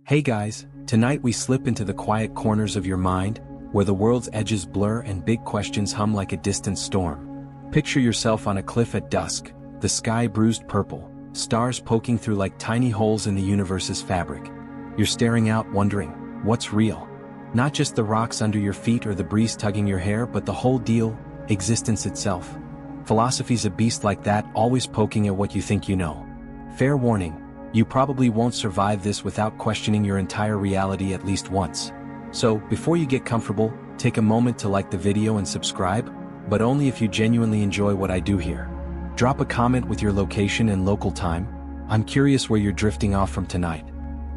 Hey guys, tonight we slip into the quiet corners of your mind, where the world's edges blur and big questions hum like a distant storm. Picture yourself on a cliff at dusk, the sky bruised purple, stars poking through like tiny holes in the universe's fabric. You're staring out wondering, what's real? Not just the rocks under your feet or the breeze tugging your hair, but the whole deal, existence itself. Philosophy's a beast like that, always poking at what you think you know. Fair warning, you probably won't survive this without questioning your entire reality at least once. So, before you get comfortable, take a moment to like the video and subscribe, but only if you genuinely enjoy what I do here. Drop a comment with your location and local time. I'm curious where you're drifting off from tonight.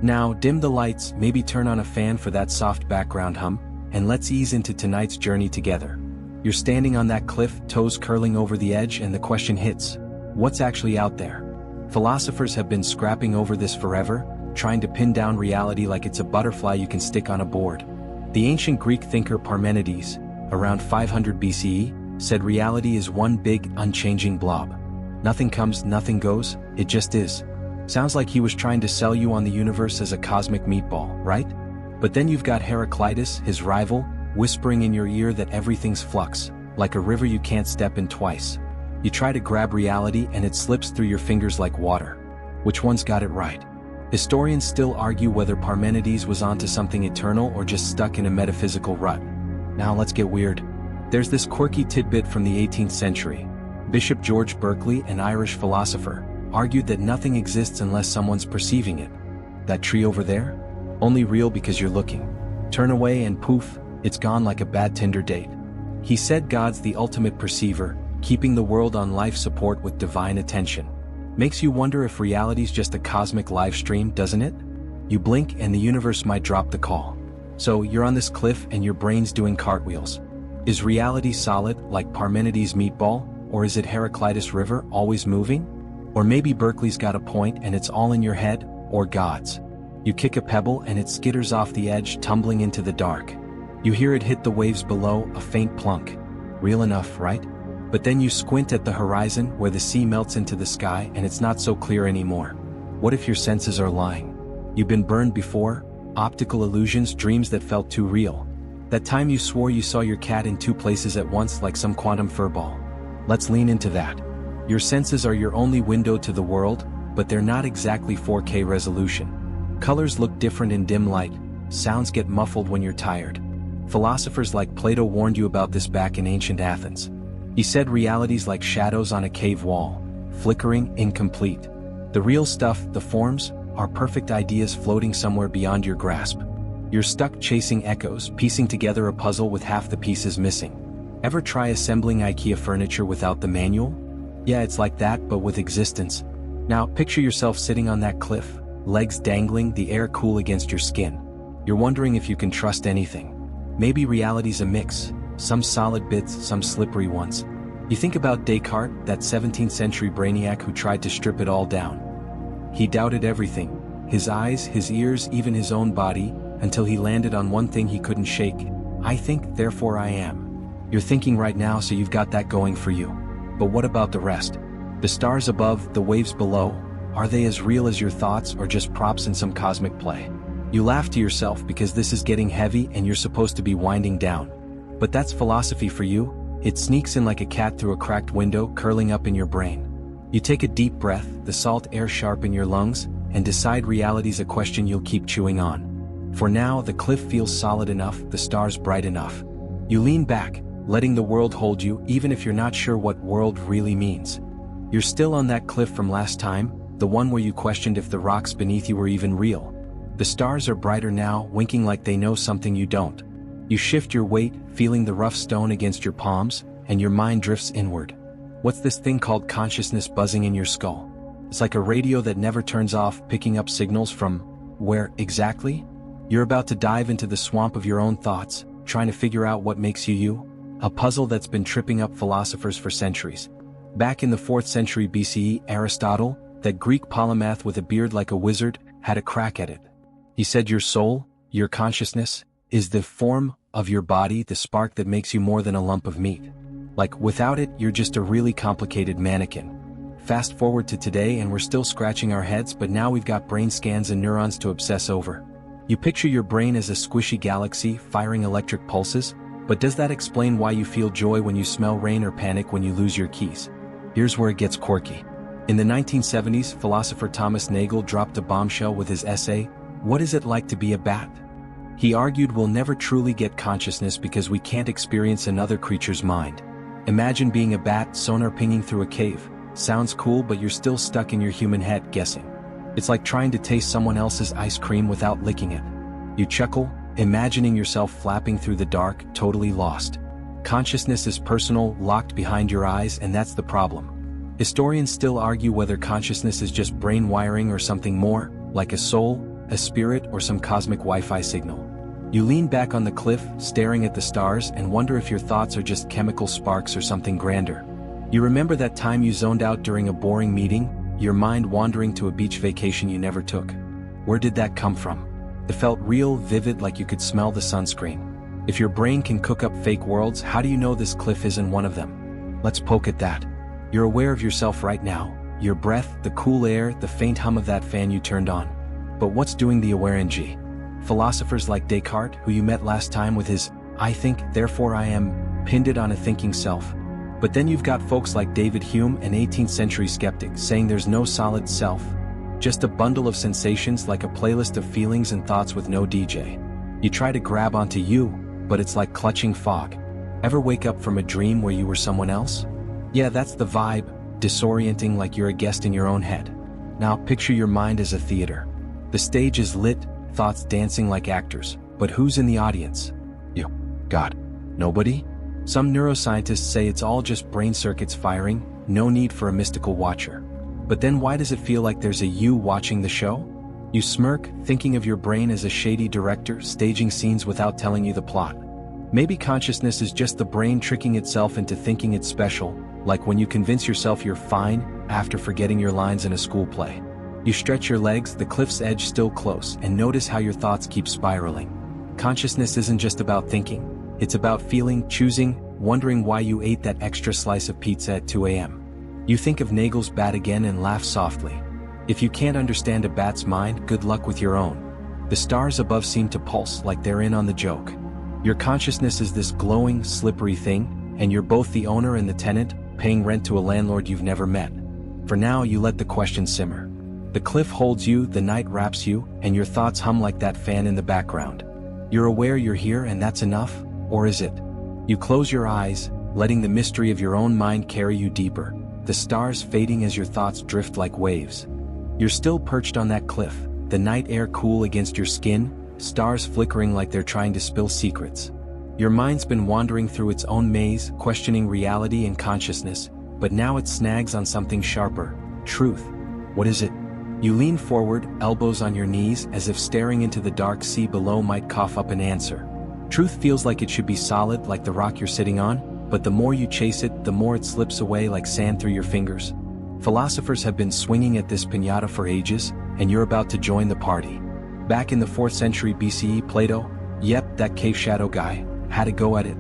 Now, dim the lights, maybe turn on a fan for that soft background hum, and let's ease into tonight's journey together. You're standing on that cliff, toes curling over the edge, and the question hits: what's actually out there? Philosophers have been scrapping over this forever, trying to pin down reality like it's a butterfly you can stick on a board. The ancient Greek thinker Parmenides, around 500 BCE, said reality is one big, unchanging blob. Nothing comes, nothing goes, it just is. Sounds like he was trying to sell you on the universe as a cosmic meatball, right? But then you've got Heraclitus, his rival, whispering in your ear that everything's flux, like a river you can't step in twice. You try to grab reality and it slips through your fingers like water. Which one's got it right? Historians still argue whether Parmenides was onto something eternal or just stuck in a metaphysical rut. Now let's get weird. There's this quirky tidbit from the 18th century. Bishop George Berkeley, an Irish philosopher, argued that nothing exists unless someone's perceiving it. That tree over there? Only real because you're looking. Turn away and poof, it's gone like a bad Tinder date. He said God's the ultimate perceiver, keeping the world on life support with divine attention. Makes you wonder if reality's just a cosmic live stream, doesn't it? You blink and the universe might drop the call. So you're on this cliff and your brain's doing cartwheels. Is reality solid, like Parmenides' meatball, or is it Heraclitus River, always moving? Or maybe Berkeley's got a point and it's all in your head, or God's. You kick a pebble and it skitters off the edge, tumbling into the dark. You hear it hit the waves below, a faint plunk. Real enough, right? But then you squint at the horizon where the sea melts into the sky and it's not so clear anymore. What if your senses are lying? You've been burned before? Optical illusions, dreams that felt too real. That time you swore you saw your cat in two places at once like some quantum furball. Let's lean into that. Your senses are your only window to the world, but they're not exactly 4K resolution. Colors look different in dim light, sounds get muffled when you're tired. Philosophers like Plato warned you about this back in ancient Athens. He said reality's like shadows on a cave wall, flickering, incomplete. The real stuff, the forms, are perfect ideas floating somewhere beyond your grasp. You're stuck chasing echoes, piecing together a puzzle with half the pieces missing. Ever try assembling IKEA furniture without the manual? Yeah, it's like that, but with existence. Now, picture yourself sitting on that cliff, legs dangling, the air cool against your skin. You're wondering if you can trust anything. Maybe reality's a mix. Some solid bits, some slippery ones. You think about Descartes, that 17th century brainiac who tried to strip it all down. He doubted everything, his eyes, his ears, even his own body, until he landed on one thing he couldn't shake. I think, therefore I am. You're thinking right now, so you've got that going for you. But what about the rest? The stars above, the waves below, are they as real as your thoughts or just props in some cosmic play? You laugh to yourself because this is getting heavy and you're supposed to be winding down. But that's philosophy for you. It sneaks in like a cat through a cracked window, curling up in your brain. You take a deep breath, the salt air sharp in your lungs, and decide reality's a question you'll keep chewing on. For now, the cliff feels solid enough, the stars bright enough. You lean back, letting the world hold you, even if you're not sure what world really means. You're still on that cliff from last time, the one where you questioned if the rocks beneath you were even real. The stars are brighter now, winking like they know something you don't. You shift your weight, feeling the rough stone against your palms, and your mind drifts inward. What's this thing called consciousness buzzing in your skull? It's like a radio that never turns off, picking up signals from where exactly? You're about to dive into the swamp of your own thoughts, trying to figure out what makes you you, a puzzle that's been tripping up philosophers for centuries. Back in the 4th century BCE, Aristotle, that Greek polymath with a beard like a wizard, had a crack at it. He said your soul, your consciousness, is the form of your body, the spark that makes you more than a lump of meat. Like, without it, you're just a really complicated mannequin. Fast forward to today and we're still scratching our heads, but now we've got brain scans and neurons to obsess over. You picture your brain as a squishy galaxy firing electric pulses, but does that explain why you feel joy when you smell rain or panic when you lose your keys? Here's where it gets quirky. In the 1970s, philosopher Thomas Nagel dropped a bombshell with his essay, "What is it like to be a bat?" He argued we'll never truly get consciousness because we can't experience another creature's mind. Imagine being a bat, sonar pinging through a cave. Sounds cool, but you're still stuck in your human head guessing. It's like trying to taste someone else's ice cream without licking it. You chuckle, imagining yourself flapping through the dark, totally lost. Consciousness is personal, locked behind your eyes, and that's the problem. Historians still argue whether consciousness is just brain wiring or something more, like a soul, a spirit, or some cosmic Wi-Fi signal. You lean back on the cliff, staring at the stars, and wonder if your thoughts are just chemical sparks or something grander. You remember that time you zoned out during a boring meeting, your mind wandering to a beach vacation you never took? Where did that come from? It felt real, vivid, like you could smell the sunscreen. If your brain can cook up fake worlds, how do you know this cliff isn't one of them? Let's poke at that. You're aware of yourself right now, your breath, the cool air, the faint hum of that fan you turned on. But what's doing the aware-ng? Philosophers like Descartes, who you met last time with his "I think, therefore I am," pinned it on a thinking self. But then you've got folks like David Hume, an 18th century skeptic, saying there's no solid self. Just a bundle of sensations, like a playlist of feelings and thoughts with no DJ. You try to grab onto you, but it's like clutching fog. Ever wake up from a dream where you were someone else? Yeah, that's the vibe, disorienting, like you're a guest in your own head. Now picture your mind as a theater. The stage is lit, thoughts dancing like actors, but who's in the audience? You. God. Nobody? Some neuroscientists say it's all just brain circuits firing, no need for a mystical watcher. But then why does it feel like there's a you watching the show? You smirk, thinking of your brain as a shady director staging scenes without telling you the plot. Maybe consciousness is just the brain tricking itself into thinking it's special, like when you convince yourself you're fine after forgetting your lines in a school play. You stretch your legs, the cliff's edge still close, and notice how your thoughts keep spiraling. Consciousness isn't just about thinking. It's about feeling, choosing, wondering why you ate that extra slice of pizza at 2 a.m. You think of Nagel's bat again and laugh softly. If you can't understand a bat's mind, good luck with your own. The stars above seem to pulse like they're in on the joke. Your consciousness is this glowing, slippery thing, and you're both the owner and the tenant, paying rent to a landlord you've never met. For now, you let the question simmer. The cliff holds you, the night wraps you, and your thoughts hum like that fan in the background. You're aware you're here and that's enough, or is it? You close your eyes, letting the mystery of your own mind carry you deeper, the stars fading as your thoughts drift like waves. You're still perched on that cliff, the night air cool against your skin, stars flickering like they're trying to spill secrets. Your mind's been wandering through its own maze, questioning reality and consciousness, but now it snags on something sharper: truth. What is it? You lean forward, elbows on your knees, as if staring into the dark sea below might cough up an answer. Truth feels like it should be solid, like the rock you're sitting on, but the more you chase it, the more it slips away like sand through your fingers. Philosophers have been swinging at this piñata for ages, and you're about to join the party. Back in the 4th century BCE, Plato, yep, that cave shadow guy, had a go at it.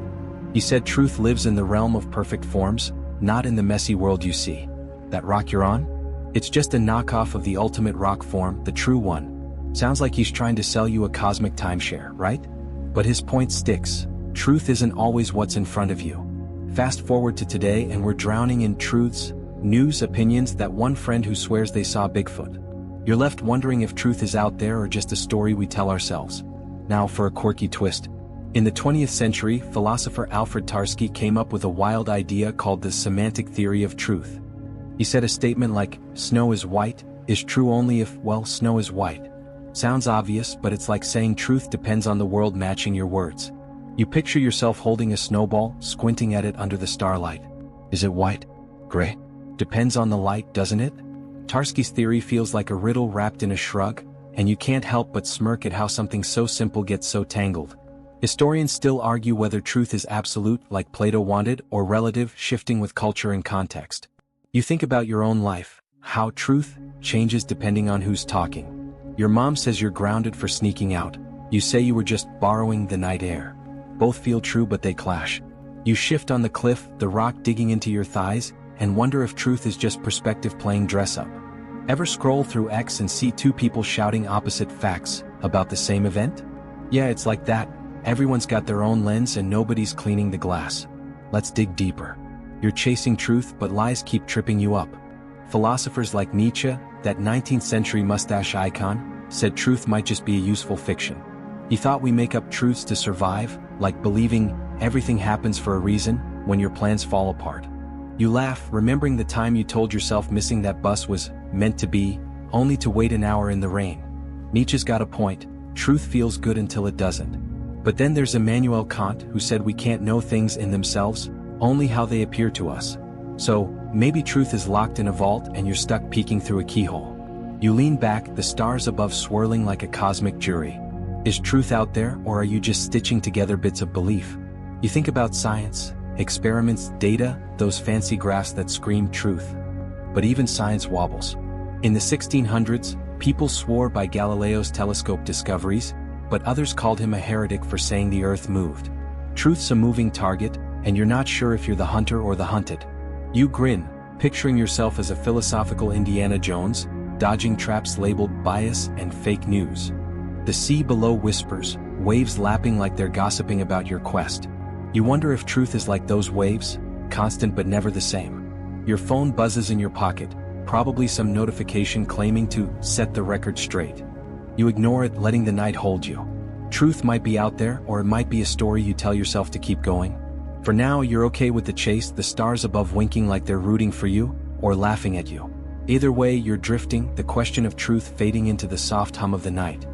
He said truth lives in the realm of perfect forms, not in the messy world you see. That rock you're on? It's just a knockoff of the ultimate rock form, the true one. Sounds like he's trying to sell you a cosmic timeshare, right? But his point sticks. Truth isn't always what's in front of you. Fast forward to today and we're drowning in truths, news, opinions, that one friend who swears they saw Bigfoot. You're left wondering if truth is out there or just a story we tell ourselves. Now for a quirky twist. In the 20th century, philosopher Alfred Tarski came up with a wild idea called the semantic theory of truth. He said a statement like, "Snow is white," is true only if, well, snow is white. Sounds obvious, but it's like saying truth depends on the world matching your words. You picture yourself holding a snowball, squinting at it under the starlight. Is it white? Gray? Depends on the light, doesn't it? Tarski's theory feels like a riddle wrapped in a shrug, and you can't help but smirk at how something so simple gets so tangled. Historians still argue whether truth is absolute, like Plato wanted, or relative, shifting with culture and context. You think about your own life, how truth changes depending on who's talking. Your mom says you're grounded for sneaking out. You say you were just borrowing the night air. Both feel true, but they clash. You shift on the cliff, the rock digging into your thighs, and wonder if truth is just perspective playing dress up. Ever scroll through X and see two people shouting opposite facts, About the same event? Yeah, it's like that. Everyone's got their own lens and nobody's cleaning the glass. Let's dig deeper. You're chasing truth, but lies keep tripping you up. Philosophers like Nietzsche, that 19th century mustache icon, said truth might just be a useful fiction. He thought we make up truths to survive, like believing everything happens for a reason when your plans fall apart. You laugh, remembering the time you told yourself missing that bus was meant to be, only to wait an hour in the rain. Nietzsche's got a point. Truth feels good until it doesn't. But then there's Immanuel Kant, who said we can't know things in themselves, only how they appear to us. So, maybe truth is locked in a vault and you're stuck peeking through a keyhole. You lean back, the stars above swirling like a cosmic jury. Is truth out there, or are you just stitching together bits of belief? You think about science, experiments, data, those fancy graphs that scream truth. But even science wobbles. In the 1600s, people swore by Galileo's telescope discoveries, but others called him a heretic for saying the earth moved. Truth's a moving target, and you're not sure if you're the hunter or the hunted. You grin, picturing yourself as a philosophical Indiana Jones, dodging traps labeled bias and fake news. The sea below whispers, waves lapping like they're gossiping about your quest. You wonder if truth is like those waves, constant but never the same. Your phone buzzes in your pocket, probably some notification claiming to set the record straight. You ignore it, letting the night hold you. Truth might be out there, or it might be a story you tell yourself to keep going. For now, you're okay with the chase, the stars above winking like they're rooting for you, or laughing at you. Either way, you're drifting, the question of truth fading into the soft hum of the night.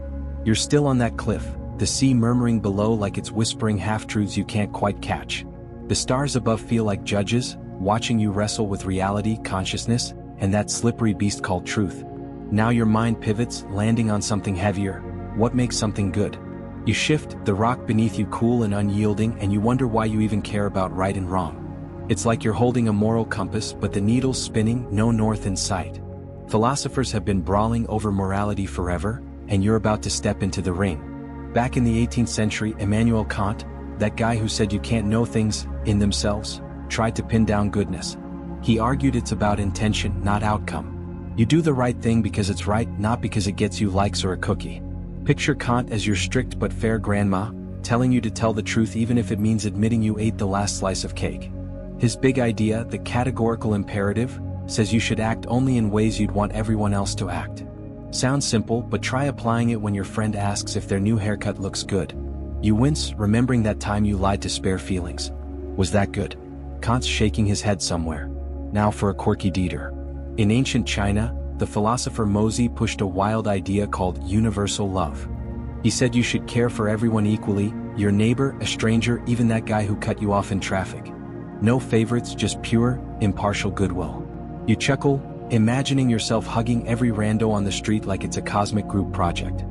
You're still on that cliff, the sea murmuring below like it's whispering half-truths you can't quite catch. The stars above feel like judges, watching you wrestle with reality, consciousness, and that slippery beast called truth. Now your mind pivots, landing on something heavier. What makes something good? You shift, the rock beneath you cool and unyielding, and you wonder why you even care about right and wrong. It's like you're holding a moral compass, but the needle's spinning, no north in sight. Philosophers have been brawling over morality forever, and you're about to step into the ring. Back in the 18th century, Immanuel Kant, that guy who said you can't know things in themselves, tried to pin down goodness. He argued it's about intention, not outcome. You do the right thing because it's right, not because it gets you likes or a cookie. Picture Kant as your strict but fair grandma, telling you to tell the truth even if it means admitting you ate the last slice of cake. His big idea, the categorical imperative, says you should act only in ways you'd want everyone else to act. Sounds simple, but try applying it when your friend asks if their new haircut looks good. You wince, remembering that time you lied to spare feelings. Was that good? Kant's shaking his head somewhere. Now for a quirky detour. In ancient China, the philosopher Mozi pushed a wild idea called universal love. He said you should care for everyone equally, your neighbor, a stranger, even that guy who cut you off in traffic. No favorites, just pure, impartial goodwill. You chuckle, imagining yourself hugging every rando on the street like it's a cosmic group project.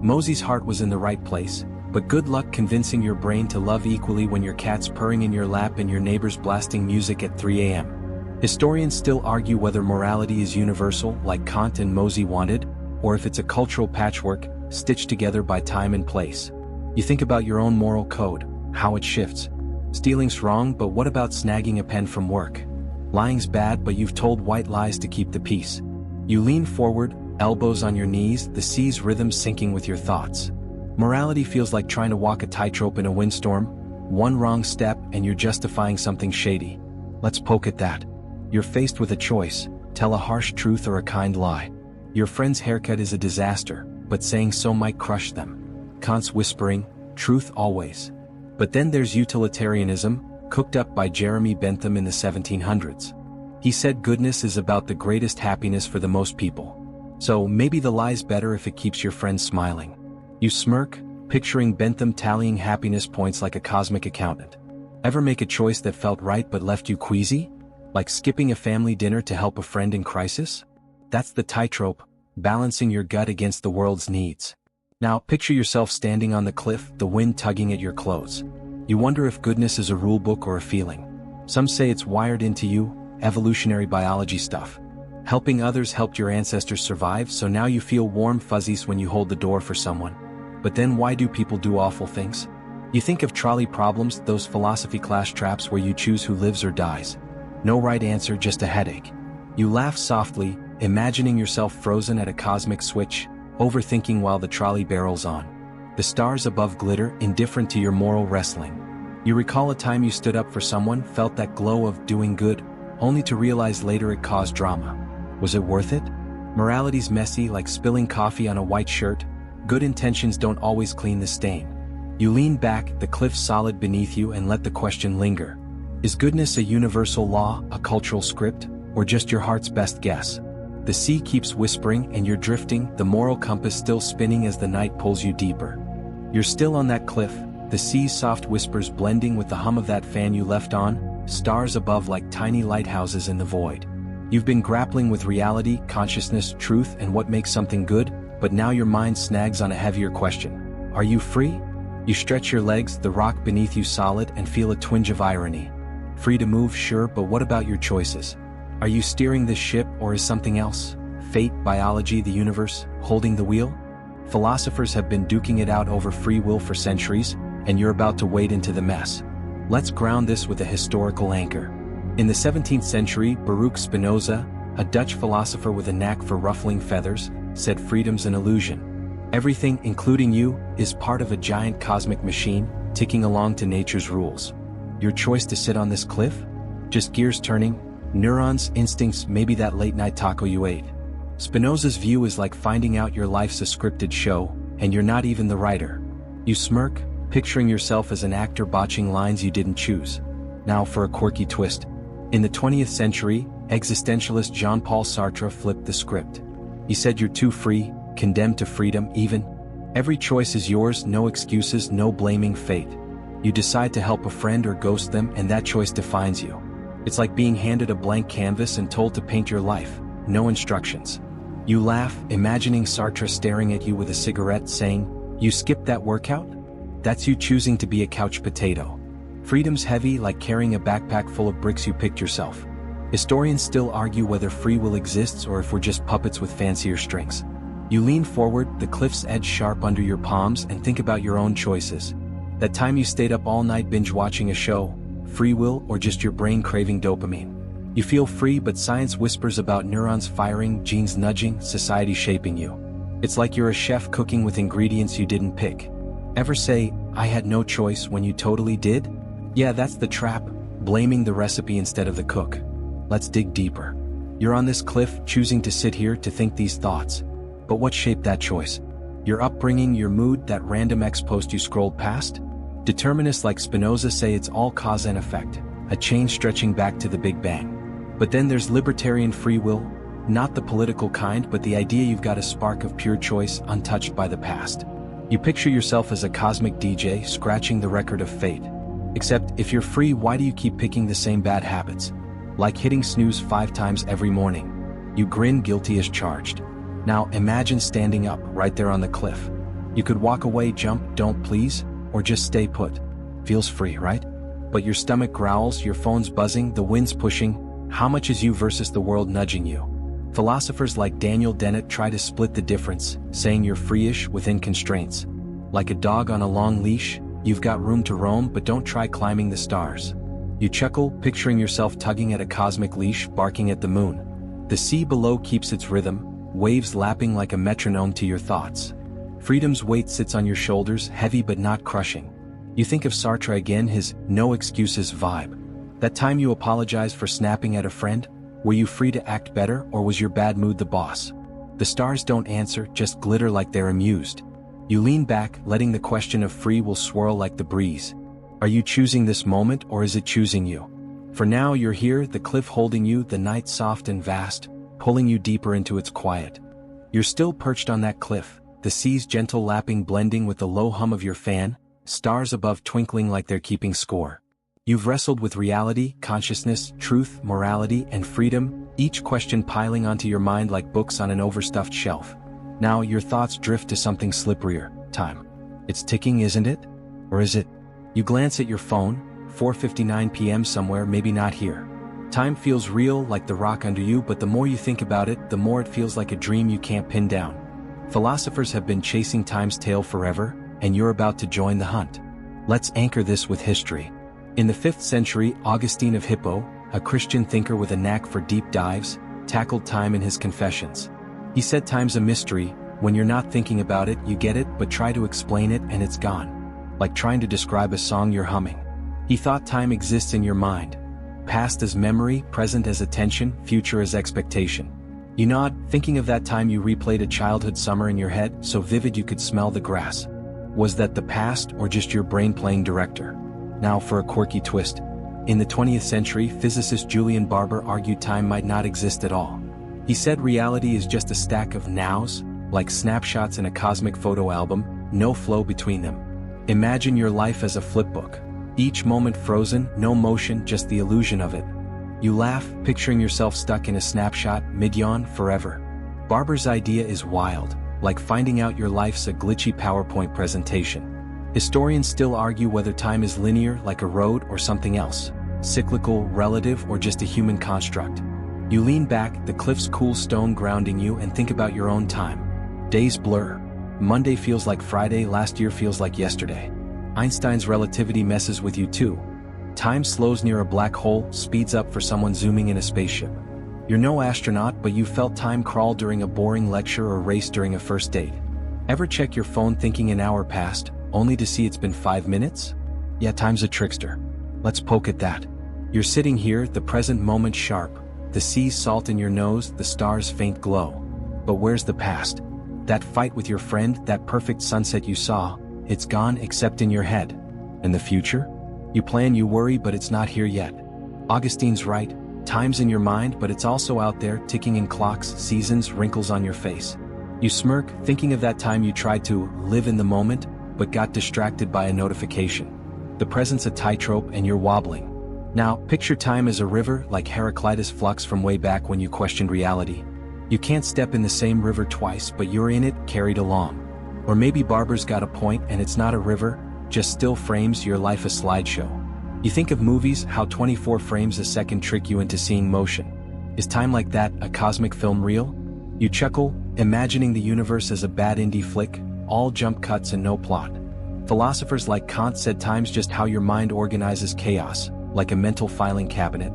Mozi's heart was in the right place, but good luck convincing your brain to love equally when your cat's purring in your lap and your neighbor's blasting music at 3 a.m. Historians still argue whether morality is universal, like Kant and Mozi wanted, or if it's a cultural patchwork, stitched together by time and place. You think about your own moral code, how it shifts. Stealing's wrong, but what about snagging a pen from work? Lying's bad, but you've told white lies to keep the peace. You lean forward, elbows on your knees, the sea's rhythm syncing with your thoughts. Morality feels like trying to walk a tightrope in a windstorm. One wrong step and you're justifying something shady. Let's poke at that. You're faced with a choice, tell a harsh truth or a kind lie. Your friend's haircut is a disaster, but saying so might crush them. Kant's whispering, truth always. But then there's utilitarianism, cooked up by Jeremy Bentham in the 1700s. He said goodness is about the greatest happiness for the most people. So maybe the lie's better if it keeps your friends smiling. You smirk, picturing Bentham tallying happiness points like a cosmic accountant. Ever make a choice that felt right but left you queasy? Like skipping a family dinner to help a friend in crisis? That's the tightrope, balancing your gut against the world's needs. Now picture yourself standing on the cliff, the wind tugging at your clothes. You wonder if goodness is a rule book or a feeling. Some say it's wired into you, evolutionary biology stuff. Helping others helped your ancestors survive, so now you feel warm fuzzies when you hold the door for someone. But then why do people do awful things? You think of trolley problems, those philosophy class traps where you choose who lives or dies. No right answer, just a headache. You laugh softly, imagining yourself frozen at a cosmic switch, overthinking while the trolley barrels on. The stars above glitter, indifferent to your moral wrestling. You recall a time you stood up for someone, felt that glow of doing good, only to realize later it caused drama. Was it worth it? Morality's messy, like spilling coffee on a white shirt. Good intentions don't always clean the stain. You lean back, the cliff solid beneath you, and let the question linger. Is goodness a universal law, a cultural script, or just your heart's best guess? The sea keeps whispering and you're drifting, the moral compass still spinning as the night pulls you deeper. You're still on that cliff, the sea's soft whispers blending with the hum of that fan you left on, stars above like tiny lighthouses in the void. You've been grappling with reality, consciousness, truth, and what makes something good, but now your mind snags on a heavier question. Are you free? You stretch your legs, the rock beneath you solid, and feel a twinge of irony. Free to move, sure, but what about your choices? Are you steering this ship, or is something else, fate, biology, the universe, holding the wheel? Philosophers have been duking it out over free will for centuries, and you're about to wade into the mess. Let's ground this with a historical anchor. In the 17th century, Baruch Spinoza, a Dutch philosopher with a knack for ruffling feathers, said freedom's an illusion. Everything, including you, is part of a giant cosmic machine, ticking along to nature's rules. Your choice to sit on this cliff? Just gears turning, neurons, instincts, maybe that late-night taco you ate. Spinoza's view is like finding out your life's a scripted show, and you're not even the writer. You smirk, picturing yourself as an actor botching lines you didn't choose. Now for a quirky twist. In the 20th century, existentialist Jean-Paul Sartre flipped the script. He said you're too free, condemned to freedom even. Every choice is yours, no excuses, no blaming fate. You decide to help a friend or ghost them, and that choice defines you. It's like being handed a blank canvas and told to paint your life, no instructions. You laugh, imagining Sartre staring at you with a cigarette saying, "You skipped that workout?" That's you choosing to be a couch potato. Freedom's heavy, like carrying a backpack full of bricks you picked yourself. Historians still argue whether free will exists or if we're just puppets with fancier strings. You lean forward, the cliff's edge sharp under your palms, and think about your own choices. That time you stayed up all night binge-watching a show, free will or just your brain craving dopamine. You feel free, but science whispers about neurons firing, genes nudging, society shaping you. It's like you're a chef cooking with ingredients you didn't pick. Ever say, "I had no choice," when you totally did? Yeah, that's the trap, blaming the recipe instead of the cook. Let's dig deeper. You're on this cliff, choosing to sit here to think these thoughts. But what shaped that choice? Your upbringing, your mood, that random ex-post you scrolled past? Determinists like Spinoza say it's all cause and effect, a chain stretching back to the Big Bang. But then there's libertarian free will, not the political kind, but the idea you've got a spark of pure choice untouched by the past. You picture yourself as a cosmic DJ scratching the record of fate. Except, if you're free, why do you keep picking the same bad habits? Like hitting snooze 5 times every morning. You grin, guilty as charged. Now imagine standing up, right there on the cliff. You could walk away, jump, don't please, or just stay put. Feels free, right? But your stomach growls, your phone's buzzing, the wind's pushing. How much is you versus the world nudging you? Philosophers like Daniel Dennett try to split the difference, saying you're free-ish within constraints. Like a dog on a long leash, you've got room to roam, but don't try climbing the stars. You chuckle, picturing yourself tugging at a cosmic leash, barking at the moon. The sea below keeps its rhythm, waves lapping like a metronome to your thoughts. Freedom's weight sits on your shoulders, heavy but not crushing. You think of Sartre again, his no excuses vibe. That time you apologized for snapping at a friend? Were you free to act better, or was your bad mood the boss? The stars don't answer, just glitter like they're amused. You lean back, letting the question of free will swirl like the breeze. Are you choosing this moment, or is it choosing you? For now you're here, the cliff holding you, the night soft and vast, pulling you deeper into its quiet. You're still perched on that cliff, the sea's gentle lapping blending with the low hum of your fan, stars above twinkling like they're keeping score. You've wrestled with reality, consciousness, truth, morality, and freedom, each question piling onto your mind like books on an overstuffed shelf. Now your thoughts drift to something slipperier, time. It's ticking, isn't it? Or is it? You glance at your phone, 4:59 p.m. somewhere, maybe not here. Time feels real, like the rock under you, but the more you think about it, the more it feels like a dream you can't pin down. Philosophers have been chasing time's tail forever, and you're about to join the hunt. Let's anchor this with history. In the 5th century, Augustine of Hippo, a Christian thinker with a knack for deep dives, tackled time in his Confessions. He said time's a mystery, When you're not thinking about it, you get it, but try to explain it and it's gone. Like trying to describe a song you're humming. He thought time exists in your mind. Past as memory, present as attention, future as expectation. You nod, thinking of that time you replayed a childhood summer in your head, so vivid you could smell the grass. Was that the past or just your brain playing director? Now for a quirky twist. In the 20th century, physicist Julian Barber argued time might not exist at all. He said reality is just a stack of nows, like snapshots in a cosmic photo album, no flow between them. Imagine your life as a flipbook. Each moment frozen, no motion, just the illusion of it. You laugh, picturing yourself stuck in a snapshot, mid-yawn, forever. Barber's idea is wild, like finding out your life's a glitchy PowerPoint presentation. Historians still argue whether time is linear, like a road, or something else. Cyclical, relative, or just a human construct. You lean back, the cliff's cool stone grounding you, and think about your own time. Days blur. Monday feels like Friday, last year feels like yesterday. Einstein's relativity messes with you too. Time slows near a black hole, speeds up for someone zooming in a spaceship. You're no astronaut, but you felt time crawl during a boring lecture or race during a first date. Ever check your phone thinking an hour passed, only to see it's been 5 minutes? Yeah, time's a trickster. Let's poke at that. You're sitting here, the present moment sharp, the sea's salt in your nose, the stars' faint glow. But where's the past? That fight with your friend, that perfect sunset you saw, it's gone except in your head. And the future? You plan, you worry, but it's not here yet. Augustine's right, time's in your mind, but it's also out there, ticking in clocks, seasons, wrinkles on your face. You smirk, thinking of that time you tried to live in the moment, but got distracted by a notification. The present's a tightrope and you're wobbling. Now, picture time as a river, like Heraclitus' flux from way back when you questioned reality. You can't step in the same river twice, but you're in it, carried along. Or maybe Barber's got a point and it's not a river, just still frames, your life a slideshow. You think of movies, how 24 frames a second trick you into seeing motion. Is time like that, a cosmic film reel? You chuckle, imagining the universe as a bad indie flick, all jump cuts and no plot. Philosophers like Kant said time's just how your mind organizes chaos, like a mental filing cabinet.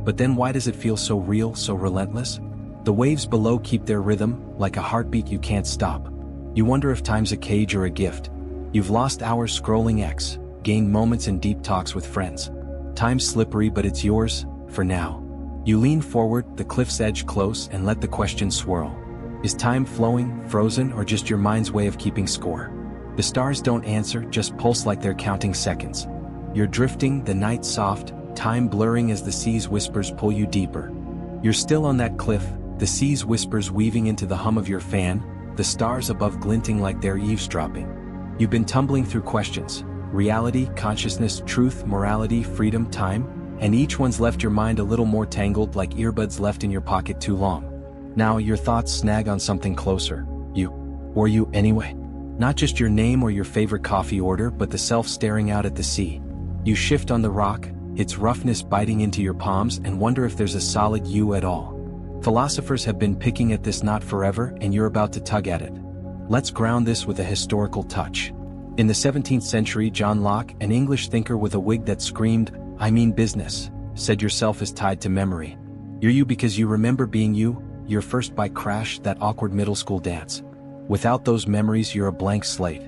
But then why does it feel so real, so relentless? The waves below keep their rhythm, like a heartbeat you can't stop. You wonder if time's a cage or a gift. You've lost hours scrolling X, gained moments in deep talks with friends. Time's slippery, but it's yours, for now. You lean forward, the cliff's edge close, and let the question swirl. Is time flowing, frozen, or just your mind's way of keeping score? The stars don't answer, just pulse like they're counting seconds. You're drifting, the night soft, time blurring as the sea's whispers pull you deeper. You're still on that cliff, the sea's whispers weaving into the hum of your fan, the stars above glinting like they're eavesdropping. You've been tumbling through questions: reality, consciousness, truth, morality, freedom, time, and each one's left your mind a little more tangled, like earbuds left in your pocket too long. Now your thoughts snag on something closer. You. Or you, anyway. Not just your name or your favorite coffee order, but the self staring out at the sea. You shift on the rock, its roughness biting into your palms, and wonder if there's a solid you at all. Philosophers have been picking at this knot forever, and you're about to tug at it. Let's ground this with a historical touch. In the 17th century, John Locke, an English thinker with a wig that screamed, "I mean business," said yourself is tied to memory. You're you because you remember being you, your first bike crash, that awkward middle school dance. Without those memories, you're a blank slate.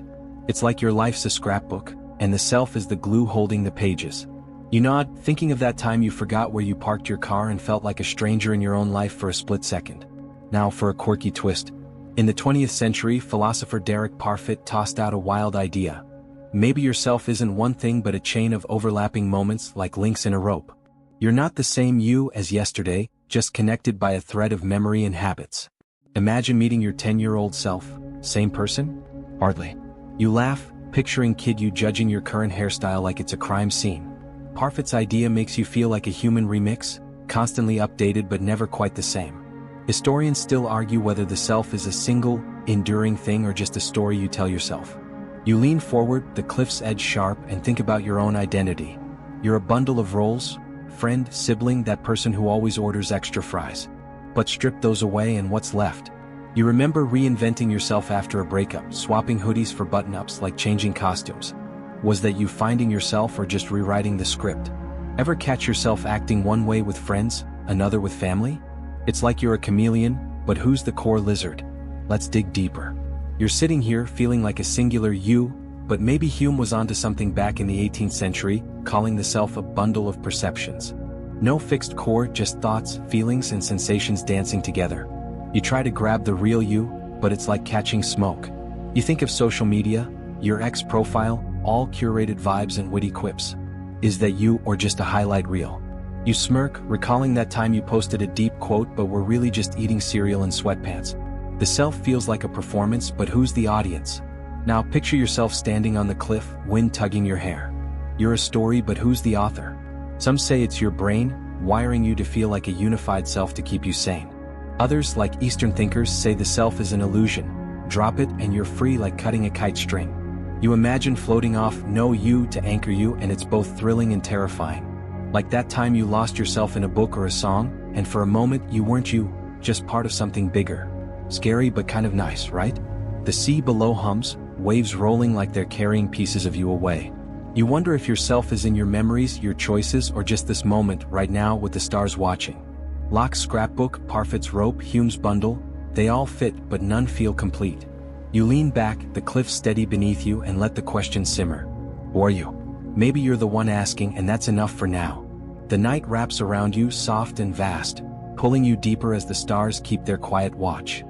It's like your life's a scrapbook, and the self is the glue holding the pages. You nod, thinking of that time you forgot where you parked your car and felt like a stranger in your own life for a split second. Now for a quirky twist. In the 20th century, philosopher Derek Parfit tossed out a wild idea. Maybe yourself isn't one thing but a chain of overlapping moments, like links in a rope. You're not the same you as yesterday, just connected by a thread of memory and habits. Imagine meeting your 10-year-old self. Same person? Hardly. You laugh, picturing kid you judging your current hairstyle like it's a crime scene. Parfit's idea makes you feel like a human remix, constantly updated but never quite the same. Historians still argue whether the self is a single, enduring thing or just a story you tell yourself. You lean forward, the cliff's edge sharp, and think about your own identity. You're a bundle of roles: friend, sibling, that person who always orders extra fries. But strip those away and what's left? You remember reinventing yourself after a breakup, swapping hoodies for button-ups, like changing costumes. Was that you finding yourself or just rewriting the script? Ever catch yourself acting one way with friends, another with family? It's like you're a chameleon, but who's the core lizard? Let's dig deeper. You're sitting here feeling like a singular you, but maybe Hume was onto something back in the 18th century, calling the self a bundle of perceptions. No fixed core, just thoughts, feelings, and sensations dancing together. You try to grab the real you, but it's like catching smoke. You think of social media, your ex profile, all curated vibes and witty quips. Is that you or just a highlight reel? You smirk, recalling that time you posted a deep quote but were really just eating cereal in sweatpants. The self feels like a performance, but who's the audience? Now picture yourself standing on the cliff, wind tugging your hair. You're a story, but who's the author? Some say it's your brain, wiring you to feel like a unified self to keep you sane. Others, like Eastern thinkers, say the self is an illusion. Drop it and you're free, like cutting a kite string. You imagine floating off, no you to anchor you, and it's both thrilling and terrifying. Like that time you lost yourself in a book or a song, and for a moment you weren't you, just part of something bigger. Scary but kind of nice, right? The sea below hums, waves rolling like they're carrying pieces of you away. You wonder if yourself is in your memories, your choices, or just this moment, right now, with the stars watching. Locke's scrapbook, Parfit's rope, Hume's bundle, they all fit, but none feel complete. You lean back, the cliff steady beneath you, and let the question simmer. Who are you? Maybe you're the one asking, and that's enough for now. The night wraps around you, soft and vast, pulling you deeper as the stars keep their quiet watch.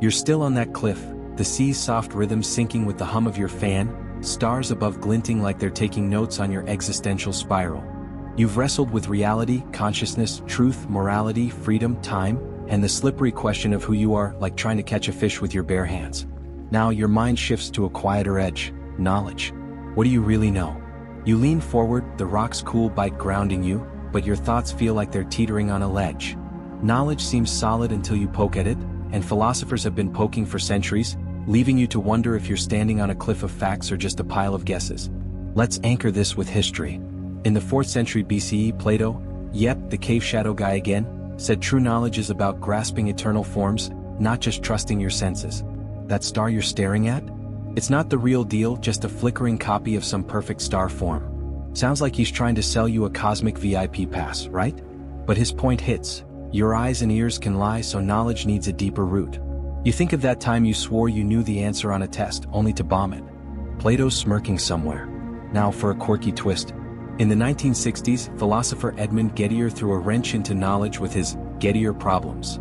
You're still on that cliff, the sea's soft rhythm syncing with the hum of your fan, stars above glinting like they're taking notes on your existential spiral. You've wrestled with reality, consciousness, truth, morality, freedom, time, and the slippery question of who you are, like trying to catch a fish with your bare hands. Now your mind shifts to a quieter edge, knowledge. What do you really know? You lean forward, the rock's cool bite grounding you, but your thoughts feel like they're teetering on a ledge. Knowledge seems solid until you poke at it, and philosophers have been poking for centuries, leaving you to wonder if you're standing on a cliff of facts or just a pile of guesses. Let's anchor this with history. In the 4th century BCE, Plato, yep, the cave shadow guy again, said true knowledge is about grasping eternal forms, not just trusting your senses. That star you're staring at? It's not the real deal, just a flickering copy of some perfect star form. Sounds like he's trying to sell you a cosmic VIP pass, right? But his point hits. Your eyes and ears can lie, so knowledge needs a deeper root. You think of that time you swore you knew the answer on a test, only to bomb it. Plato's smirking somewhere. Now for a quirky twist. In the 1960s, philosopher Edmund Gettier threw a wrench into knowledge with his Gettier problems.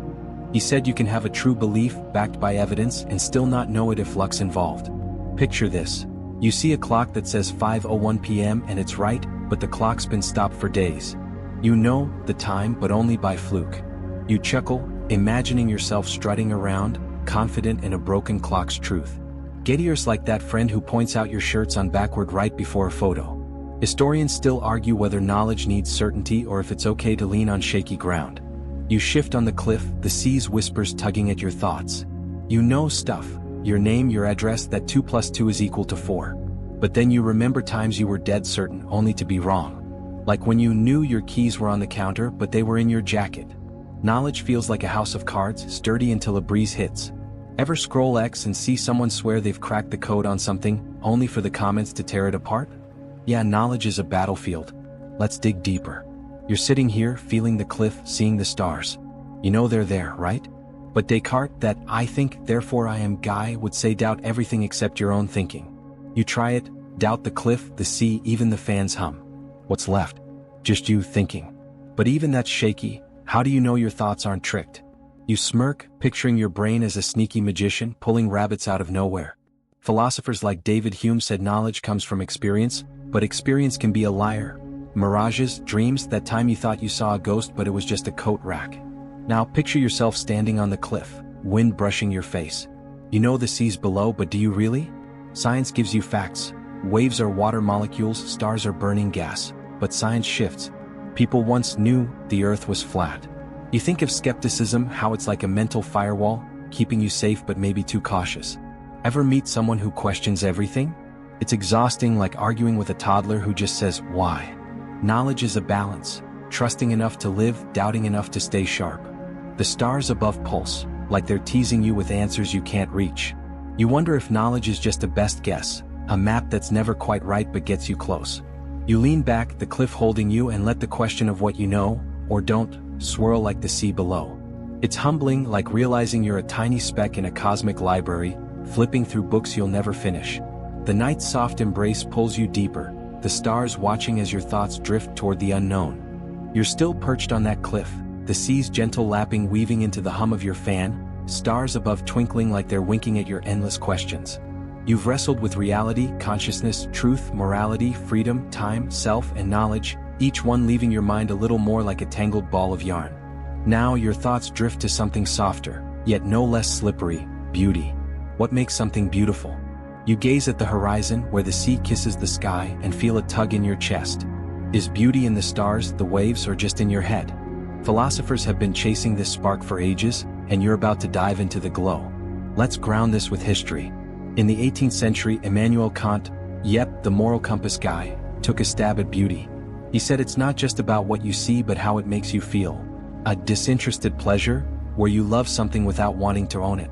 He said you can have a true belief, backed by evidence, and still not know it if luck's involved. Picture this. You see a clock that says 5:01 p.m. and it's right, but the clock's been stopped for days. You know the time, but only by fluke. You chuckle, imagining yourself strutting around, confident in a broken clock's truth. Gettier's like that friend who points out your shirts on backward right before a photo. Historians still argue whether knowledge needs certainty or if it's okay to lean on shaky ground. You shift on the cliff, the sea's whispers tugging at your thoughts. You know stuff, your name, your address, that 2 + 2 is equal to 4. But then you remember times you were dead certain, only to be wrong. Like when you knew your keys were on the counter, but they were in your jacket. Knowledge feels like a house of cards, sturdy until a breeze hits. Ever scroll X and see someone swear they've cracked the code on something, only for the comments to tear it apart? Yeah, knowledge is a battlefield. Let's dig deeper. You're sitting here, feeling the cliff, seeing the stars. You know they're there, right? But Descartes, that "I think, therefore I am" guy, would say doubt everything except your own thinking. You try it, doubt the cliff, the sea, even the fans hum. What's left? Just you thinking. But even that's shaky. How do you know your thoughts aren't tricked? You smirk, picturing your brain as a sneaky magician pulling rabbits out of nowhere. Philosophers like David Hume said knowledge comes from experience, but experience can be a liar. Mirages, dreams, that time you thought you saw a ghost but it was just a coat rack. Now picture yourself standing on the cliff, wind brushing your face. You know the sea's below, but do you really? Science gives you facts. Waves are water molecules, stars are burning gas. But science shifts. People once knew the earth was flat. You think of skepticism, how it's like a mental firewall, keeping you safe but maybe too cautious. Ever meet someone who questions everything? It's exhausting, like arguing with a toddler who just says, why? Knowledge is a balance, trusting enough to live, doubting enough to stay sharp. The stars above pulse, like they're teasing you with answers you can't reach. You wonder if knowledge is just a best guess, a map that's never quite right but gets you close. You lean back, the cliff holding you, and let the question of what you know, or don't, swirl like the sea below. It's humbling, like realizing you're a tiny speck in a cosmic library, flipping through books you'll never finish. The night's soft embrace pulls you deeper, the stars watching as your thoughts drift toward the unknown. You're still perched on that cliff, the sea's gentle lapping weaving into the hum of your fan, stars above twinkling like they're winking at your endless questions. You've wrestled with reality, consciousness, truth, morality, freedom, time, self, and knowledge, each one leaving your mind a little more like a tangled ball of yarn. Now your thoughts drift to something softer, yet no less slippery: beauty. What makes something beautiful? You gaze at the horizon where the sea kisses the sky and feel a tug in your chest. Is beauty in the stars, the waves, or just in your head? Philosophers have been chasing this spark for ages, and you're about to dive into the glow. Let's ground this with history. In the 18th century, Immanuel Kant, the moral compass guy, took a stab at beauty. He said it's not just about what you see but how it makes you feel. A disinterested pleasure, where you love something without wanting to own it.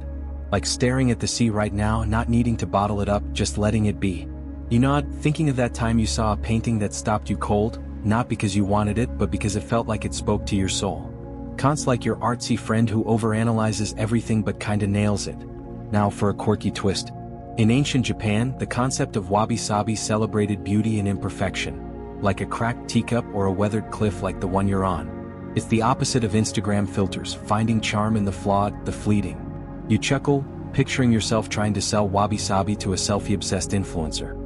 Like staring at the sea right now, not needing to bottle it up, just letting it be. You nod, thinking of that time you saw a painting that stopped you cold, not because you wanted it but because it felt like it spoke to your soul. Kant's like your artsy friend who overanalyzes everything but kinda nails it. Now for a quirky twist. In ancient Japan, the concept of wabi-sabi celebrated beauty and imperfection. Like a cracked teacup or a weathered cliff like the one you're on. It's the opposite of Instagram filters, finding charm in the flawed, the fleeting. You chuckle, picturing yourself trying to sell wabi-sabi to a selfie-obsessed influencer.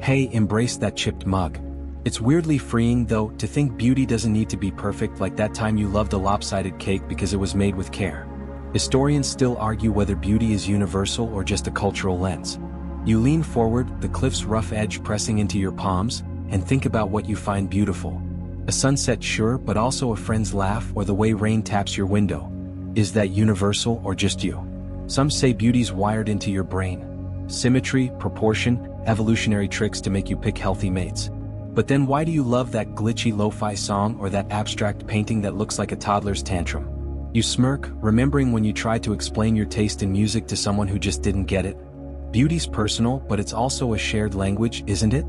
Hey, embrace that chipped mug. It's weirdly freeing though, to think beauty doesn't need to be perfect, like that time you loved a lopsided cake because it was made with care. Historians still argue whether beauty is universal or just a cultural lens. You lean forward, the cliff's rough edge pressing into your palms, and think about what you find beautiful. A sunset, sure, but also a friend's laugh or the way rain taps your window. Is that universal or just you? Some say beauty's wired into your brain. Symmetry, proportion, evolutionary tricks to make you pick healthy mates. But then why do you love that glitchy lo-fi song or that abstract painting that looks like a toddler's tantrum? You smirk, remembering when you tried to explain your taste in music to someone who just didn't get it. Beauty's personal, but it's also a shared language, isn't it?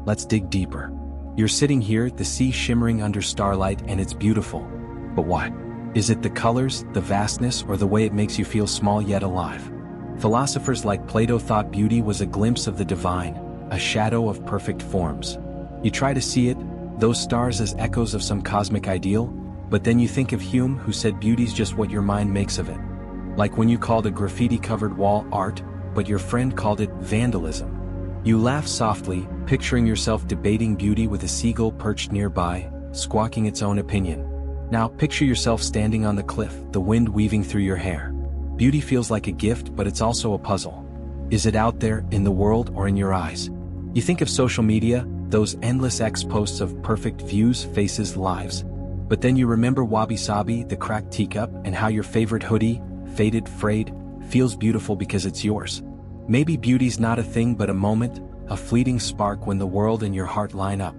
Let's dig deeper. You're sitting here, the sea shimmering under starlight, and it's beautiful. But why? Is it the colors, the vastness, or the way it makes you feel small yet alive? Philosophers like Plato thought beauty was a glimpse of the divine, a shadow of perfect forms. You try to see it, those stars, as echoes of some cosmic ideal, but then you think of Hume, who said beauty's just what your mind makes of it. Like when you called a graffiti-covered wall art, but your friend called it vandalism. You laugh softly, picturing yourself debating beauty with a seagull perched nearby, squawking its own opinion. Now picture yourself standing on the cliff, the wind weaving through your hair. Beauty feels like a gift, but it's also a puzzle. Is it out there, in the world, or in your eyes? You think of social media, those endless X posts of perfect views, faces, lives. But then you remember wabi-sabi, the cracked teacup, and how your favorite hoodie, faded, frayed, feels beautiful because it's yours. Maybe beauty's not a thing but a moment, a fleeting spark when the world and your heart line up.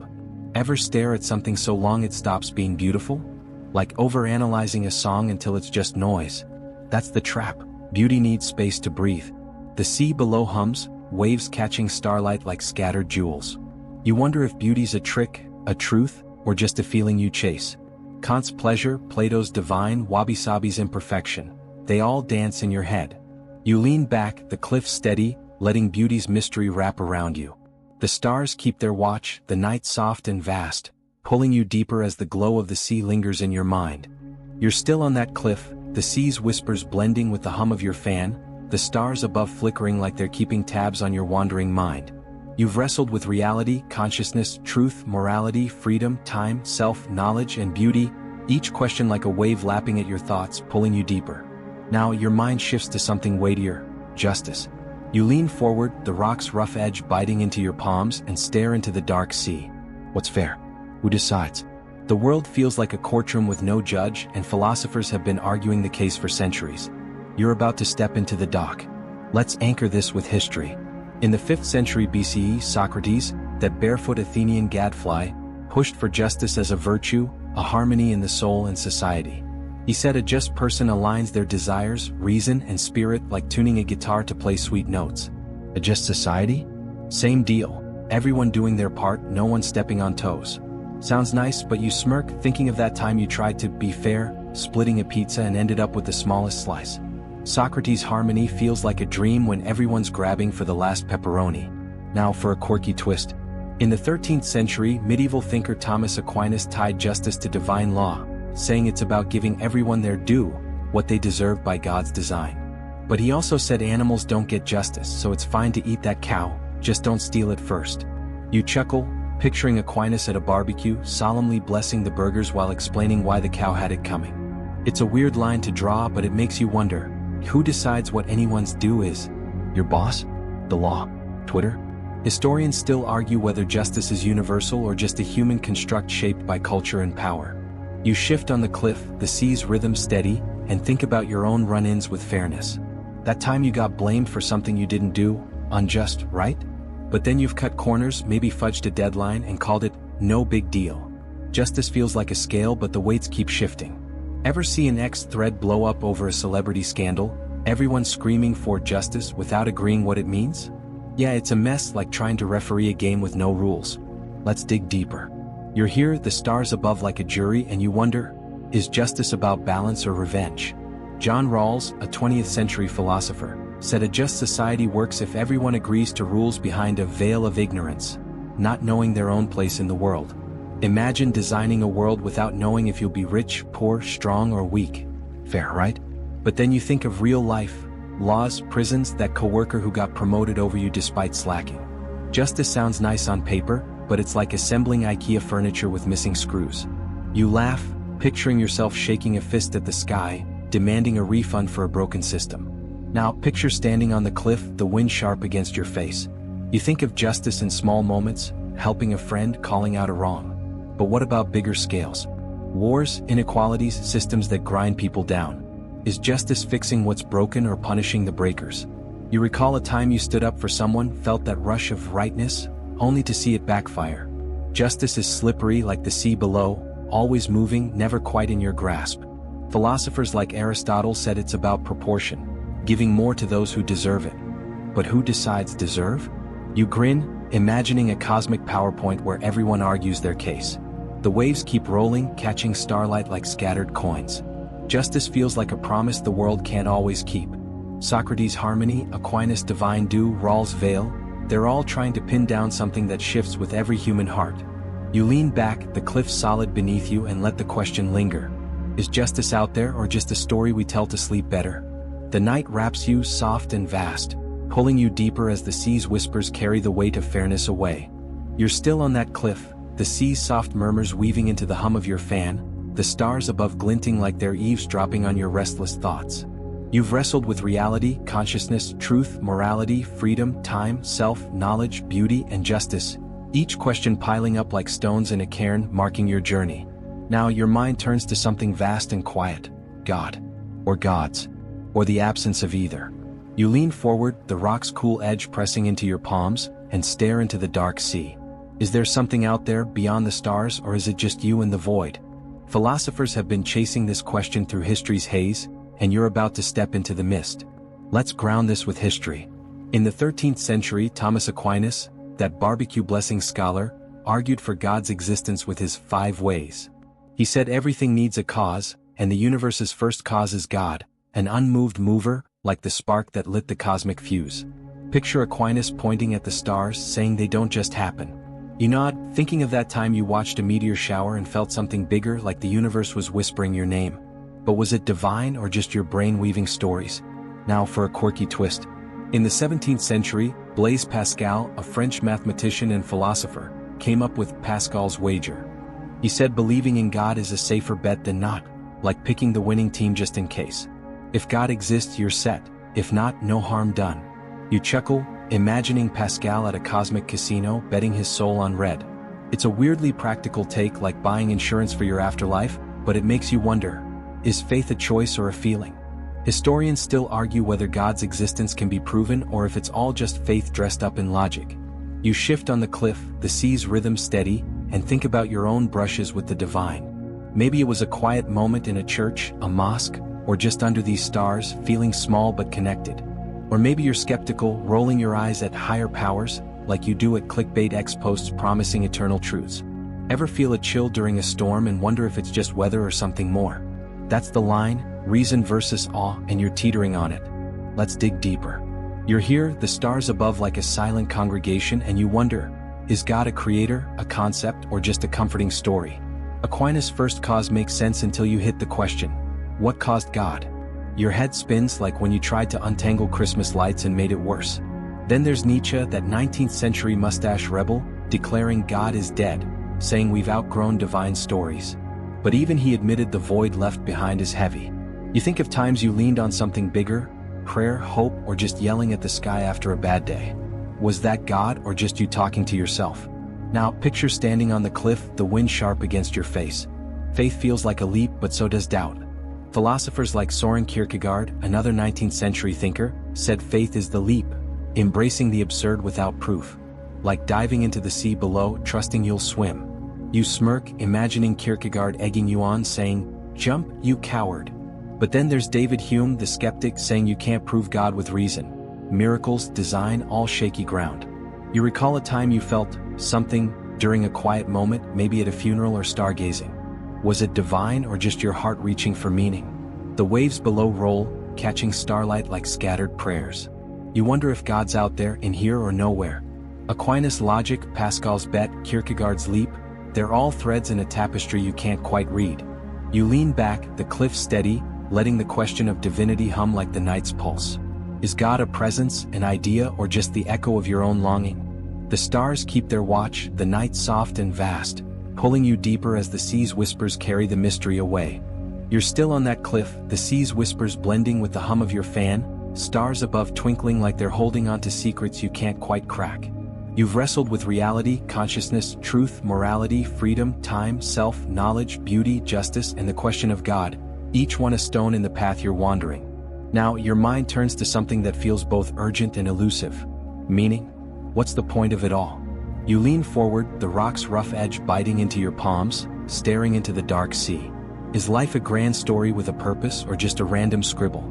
Ever stare at something so long it stops being beautiful? Like overanalyzing a song until it's just noise. That's the trap. Beauty needs space to breathe. The sea below hums, waves catching starlight like scattered jewels. You wonder if beauty's a trick, a truth, or just a feeling you chase. Kant's pleasure, Plato's divine, wabi-sabi's imperfection. They all dance in your head. You lean back, the cliff steady, letting beauty's mystery wrap around you. The stars keep their watch, the night soft and vast, pulling you deeper as the glow of the sea lingers in your mind. You're still on that cliff, the sea's whispers blending with the hum of your fan, the stars above flickering like they're keeping tabs on your wandering mind. You've wrestled with reality, consciousness, truth, morality, freedom, time, self, knowledge, and beauty, each question like a wave lapping at your thoughts, pulling you deeper. Now your mind shifts to something weightier: justice. You lean forward, the rock's rough edge biting into your palms, and stare into the dark sea. What's fair? Who decides? The world feels like a courtroom with no judge, and philosophers have been arguing the case for centuries. You're about to step into the dock. Let's anchor this with history. In the 5th century BCE, Socrates, that barefoot Athenian gadfly, pushed for justice as a virtue, a harmony in the soul and society. He said a just person aligns their desires, reason, and spirit like tuning a guitar to play sweet notes. A just society? Same deal. Everyone doing their part, no one stepping on toes. Sounds nice, but you smirk, thinking of that time you tried to be fair, splitting a pizza and ended up with the smallest slice. Socrates' harmony feels like a dream when everyone's grabbing for the last pepperoni. Now for a quirky twist. In the 13th century, medieval thinker Thomas Aquinas tied justice to divine law, saying it's about giving everyone their due, what they deserve by God's design. But he also said animals don't get justice, so it's fine to eat that cow, just don't steal it first. You chuckle, picturing Aquinas at a barbecue, solemnly blessing the burgers while explaining why the cow had it coming. It's a weird line to draw, but it makes you wonder, who decides what anyone's due is? Your boss? The law? Twitter? Historians still argue whether justice is universal or just a human construct shaped by culture and power. You shift on the cliff, the sea's rhythm steady, and think about your own run-ins with fairness. That time you got blamed for something you didn't do, unjust, right? But then you've cut corners, maybe fudged a deadline and called it, no big deal. Justice feels like a scale, but the weights keep shifting. Ever see an X thread blow up over a celebrity scandal? Everyone screaming for justice without agreeing what it means? Yeah, it's a mess, like trying to referee a game with no rules. Let's dig deeper. You're here, the stars above like a jury, and you wonder, is justice about balance or revenge? John Rawls, a 20th century philosopher, said a just society works if everyone agrees to rules behind a veil of ignorance, not knowing their own place in the world. Imagine designing a world without knowing if you'll be rich, poor, strong, or weak. Fair, right? But then you think of real life. Laws, prisons, that coworker who got promoted over you despite slacking. Justice sounds nice on paper, but it's like assembling IKEA furniture with missing screws. You laugh, picturing yourself shaking a fist at the sky, demanding a refund for a broken system. Now picture standing on the cliff, the wind sharp against your face. You think of justice in small moments, helping a friend, calling out a wrong. But what about bigger scales? Wars, inequalities, systems that grind people down. Is justice fixing what's broken or punishing the breakers? You recall a time you stood up for someone, felt that rush of rightness, only to see it backfire. Justice is slippery like the sea below, always moving, never quite in your grasp. Philosophers like Aristotle said it's about proportion, giving more to those who deserve it. But who decides deserve? You grin, imagining a cosmic PowerPoint where everyone argues their case. The waves keep rolling, catching starlight like scattered coins. Justice feels like a promise the world can't always keep. Socrates' harmony, Aquinas' divine due, Rawls' veil, they're all trying to pin down something that shifts with every human heart. You lean back, the cliff solid beneath you, and let the question linger. Is justice out there or just a story we tell to sleep better? The night wraps you, soft and vast, pulling you deeper as the sea's whispers carry the weight of fairness away. You're still on that cliff, the sea's soft murmurs weaving into the hum of your fan, the stars above glinting like they're eavesdropping on your restless thoughts. You've wrestled with reality, consciousness, truth, morality, freedom, time, self, knowledge, beauty, and justice, each question piling up like stones in a cairn, marking your journey. Now your mind turns to something vast and quiet. God. Or gods. Or the absence of either. You lean forward, the rock's cool edge pressing into your palms, and stare into the dark sea. Is there something out there, beyond the stars, or is it just you and the void? Philosophers have been chasing this question through history's haze, and you're about to step into the mist. Let's ground this with history. In the 13th century, Thomas Aquinas, that barbecue-blessing scholar, argued for God's existence with his 5 ways. He said everything needs a cause, and the universe's first cause is God, an unmoved mover, like the spark that lit the cosmic fuse. Picture Aquinas pointing at the stars, saying they don't just happen. You nod, thinking of that time you watched a meteor shower and felt something bigger, like the universe was whispering your name. But was it divine or just your brain weaving stories? Now for a quirky twist. In the 17th century, Blaise Pascal, a French mathematician and philosopher, came up with Pascal's wager. He said believing in God is a safer bet than not, like picking the winning team just in case. If God exists, you're set. If not, no harm done. You chuckle, imagining Pascal at a cosmic casino betting his soul on red. It's a weirdly practical take, like buying insurance for your afterlife, but it makes you wonder, is faith a choice or a feeling? Historians still argue whether God's existence can be proven or if it's all just faith dressed up in logic. You shift on the cliff, the sea's rhythm steady, and think about your own brushes with the divine. Maybe it was a quiet moment in a church, a mosque, or just under these stars, feeling small but connected. Or maybe you're skeptical, rolling your eyes at higher powers, like you do at clickbait X posts promising eternal truths. Ever feel a chill during a storm and wonder if it's just weather or something more? That's the line, reason versus awe, and you're teetering on it. Let's dig deeper. You're here, the stars above like a silent congregation, and you wonder, is God a creator, a concept, or just a comforting story? Aquinas' first cause makes sense until you hit the question, what caused God? Your head spins like when you tried to untangle Christmas lights and made it worse. Then there's Nietzsche, that 19th century mustache rebel, declaring God is dead, saying we've outgrown divine stories. But even he admitted the void left behind is heavy. You think of times you leaned on something bigger, prayer, hope, or just yelling at the sky after a bad day. Was that God or just you talking to yourself? Now picture standing on the cliff, the wind sharp against your face. Faith feels like a leap, but so does doubt. Philosophers like Soren Kierkegaard, another 19th century thinker, said faith is the leap, embracing the absurd without proof. Like diving into the sea below, trusting you'll swim. You smirk, imagining Kierkegaard egging you on, saying, "Jump, you coward." But then there's David Hume, the skeptic, saying you can't prove God with reason. Miracles, design, all shaky ground. You recall a time you felt something during a quiet moment, maybe at a funeral or stargazing. Was it divine or just your heart reaching for meaning? The waves below roll, catching starlight like scattered prayers. You wonder if God's out there, in here or nowhere. Aquinas' logic, Pascal's bet, Kierkegaard's leap, they're all threads in a tapestry you can't quite read. You lean back, the cliff steady, letting the question of divinity hum like the night's pulse. Is God a presence, an idea, or just the echo of your own longing? The stars keep their watch, the night soft and vast, pulling you deeper as the sea's whispers carry the mystery away. You're still on that cliff, the sea's whispers blending with the hum of your fan, stars above twinkling like they're holding on to secrets you can't quite crack. You've wrestled with reality, consciousness, truth, morality, freedom, time, self, knowledge, beauty, justice, and the question of God, each one a stone in the path you're wandering. Now your mind turns to something that feels both urgent and elusive. Meaning? What's the point of it all? You lean forward, the rock's rough edge biting into your palms, staring into the dark sea. Is life a grand story with a purpose or just a random scribble?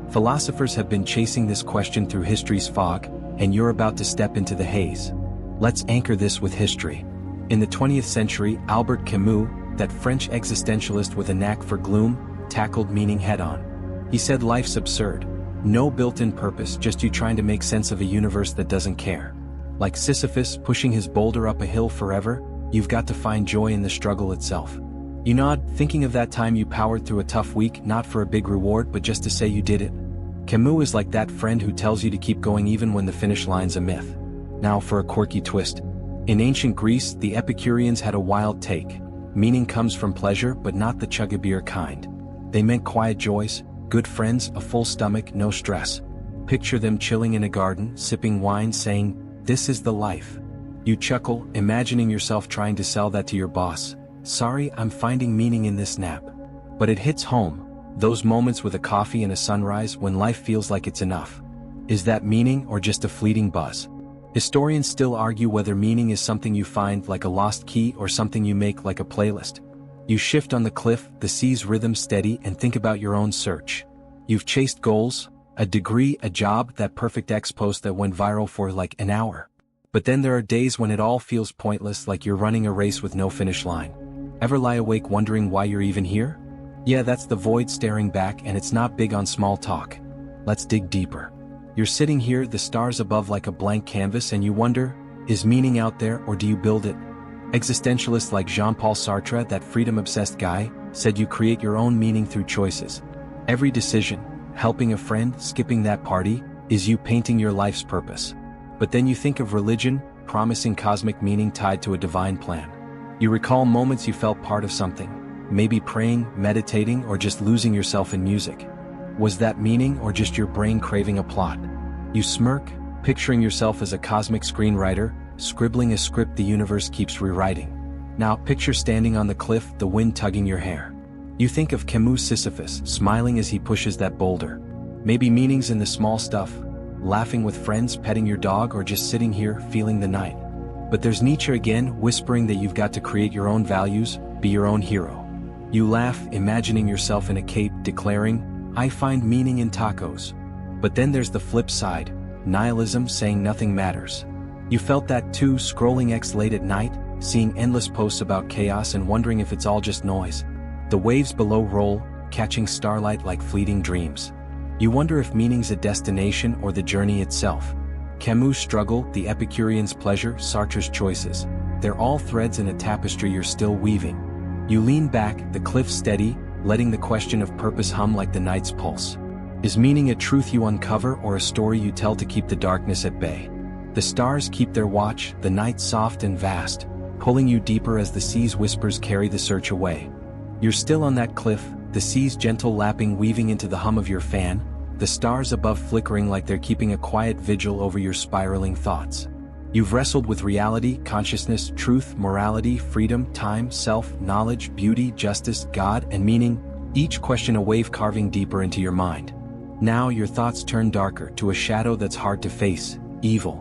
Philosophers have been chasing this question through history's fog, and you're about to step into the haze. Let's anchor this with history. In the 20th century, Albert Camus, that French existentialist with a knack for gloom, tackled meaning head-on. He said life's absurd. No built-in purpose, just you trying to make sense of a universe that doesn't care. Like Sisyphus pushing his boulder up a hill forever, you've got to find joy in the struggle itself. You nod, thinking of that time you powered through a tough week, not for a big reward but just to say you did it. Camus is like that friend who tells you to keep going even when the finish line's a myth. Now for a quirky twist. In ancient Greece, the Epicureans had a wild take. Meaning comes from pleasure, but not the chug-a-beer kind. They meant quiet joys, good friends, a full stomach, no stress. Picture them chilling in a garden, sipping wine, saying, "This is the life." You chuckle, imagining yourself trying to sell that to your boss. "Sorry, I'm finding meaning in this nap." But it hits home. Those moments with a coffee and a sunrise when life feels like it's enough. Is that meaning or just a fleeting buzz? Historians still argue whether meaning is something you find like a lost key or something you make like a playlist. You shift on the cliff, the sea's rhythm steady, and think about your own search. You've chased goals, a degree, a job, that perfect ex post that went viral for like an hour. But then there are days when it all feels pointless, like you're running a race with no finish line. Ever lie awake wondering why you're even here? Yeah, that's the void staring back, and it's not big on small talk. Let's dig deeper. You're sitting here, the stars above like a blank canvas, and you wonder, is meaning out there or do you build it? Existentialists like Jean-Paul Sartre, that freedom-obsessed guy, said you create your own meaning through choices. Every decision, helping a friend, skipping that party, is you painting your life's purpose. But then you think of religion, promising cosmic meaning tied to a divine plan. You recall moments you felt part of something, maybe praying, meditating, or just losing yourself in music. Was that meaning or just your brain craving a plot? You smirk, picturing yourself as a cosmic screenwriter, scribbling a script the universe keeps rewriting. Now picture standing on the cliff, the wind tugging your hair. You think of Camus' Sisyphus, smiling as he pushes that boulder. Maybe meaning's in the small stuff, laughing with friends, petting your dog, or just sitting here, feeling the night. But there's Nietzsche again, whispering that you've got to create your own values, be your own hero. You laugh, imagining yourself in a cape, declaring, "I find meaning in tacos." But then there's the flip side, nihilism, saying nothing matters. You felt that too, scrolling X late at night, seeing endless posts about chaos and wondering if it's all just noise. The waves below roll, catching starlight like fleeting dreams. You wonder if meaning's a destination or the journey itself. Camus' struggle, the Epicurean's pleasure, Sartre's choices. They're all threads in a tapestry you're still weaving. You lean back, the cliff steady, letting the question of purpose hum like the night's pulse. Is meaning a truth you uncover or a story you tell to keep the darkness at bay? The stars keep their watch, the night soft and vast, pulling you deeper as the sea's whispers carry the search away. You're still on that cliff, the sea's gentle lapping weaving into the hum of your fan, the stars above flickering like they're keeping a quiet vigil over your spiraling thoughts. You've wrestled with reality, consciousness, truth, morality, freedom, time, self, knowledge, beauty, justice, God, and meaning, each question a wave carving deeper into your mind. Now your thoughts turn darker to a shadow that's hard to face, evil.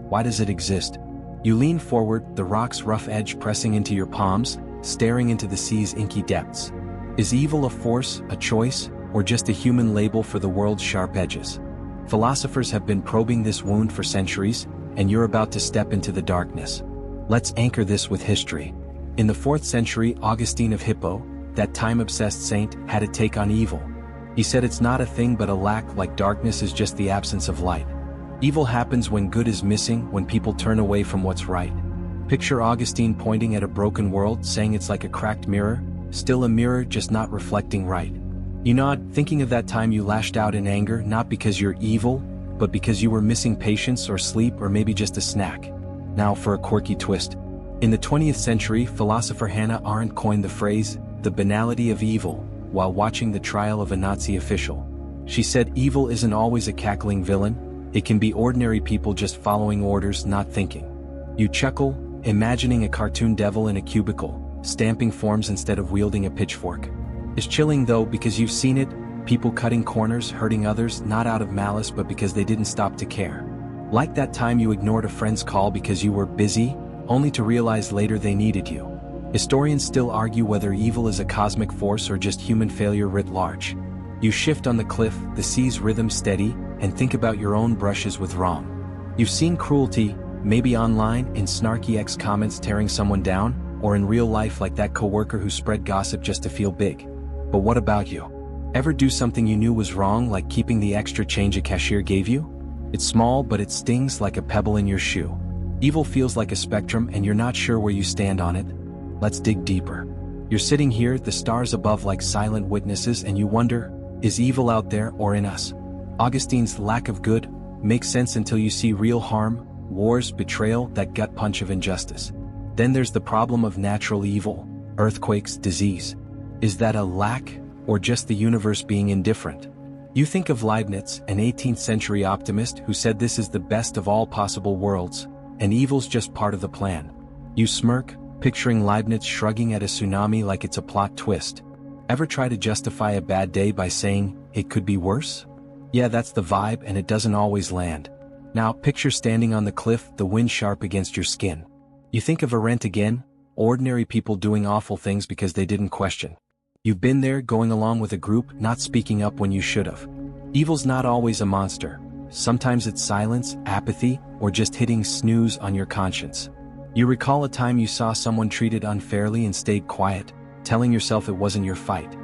Why does it exist? You lean forward, the rock's rough edge pressing into your palms, staring into the sea's inky depths. Is evil a force, a choice, or just a human label for the world's sharp edges? Philosophers have been probing this wound for centuries, and you're about to step into the darkness. Let's anchor this with history. In the 4th century, Augustine of Hippo, that time-obsessed saint, had a take on evil. He said it's not a thing but a lack, like darkness is just the absence of light. Evil happens when good is missing, when people turn away from what's right. Picture Augustine pointing at a broken world, saying it's like a cracked mirror, still a mirror, just not reflecting right. You nod, thinking of that time you lashed out in anger, not because you're evil, but because you were missing patience or sleep or maybe just a snack. Now for a quirky twist. In the 20th century, philosopher Hannah Arendt coined the phrase, the banality of evil, while watching the trial of a Nazi official. She said evil isn't always a cackling villain, it can be ordinary people just following orders, not thinking. You chuckle, imagining a cartoon devil in a cubicle, stamping forms instead of wielding a pitchfork. It's chilling though because you've seen it, people cutting corners, hurting others, not out of malice but because they didn't stop to care. Like that time you ignored a friend's call because you were busy, only to realize later they needed you. Historians still argue whether evil is a cosmic force or just human failure writ large. You shift on the cliff, the sea's rhythm steady, and think about your own brushes with wrong. You've seen cruelty, maybe online, in snarky X comments tearing someone down, or in real life like that coworker who spread gossip just to feel big. But what about you? Ever do something you knew was wrong, like keeping the extra change a cashier gave you? It's small but it stings like a pebble in your shoe. Evil feels like a spectrum and you're not sure where you stand on it. Let's dig deeper. You're sitting here, the stars above like silent witnesses, and you wonder, is evil out there or in us? Augustine's lack of good makes sense until you see real harm, wars, betrayal, that gut punch of injustice. Then there's the problem of natural evil, earthquakes, disease. Is that a lack, or just the universe being indifferent? You think of Leibniz, an 18th century optimist who said this is the best of all possible worlds, and evil's just part of the plan. You smirk, picturing Leibniz shrugging at a tsunami like it's a plot twist. Ever try to justify a bad day by saying, it could be worse? Yeah, that's the vibe, and it doesn't always land. Now picture standing on the cliff, the wind sharp against your skin. You think of Arendt again, ordinary people doing awful things because they didn't question. You've been there, going along with a group, not speaking up when you should have. Evil's not always a monster. Sometimes it's silence, apathy, or just hitting snooze on your conscience. You recall a time you saw someone treated unfairly and stayed quiet, telling yourself it wasn't your fight.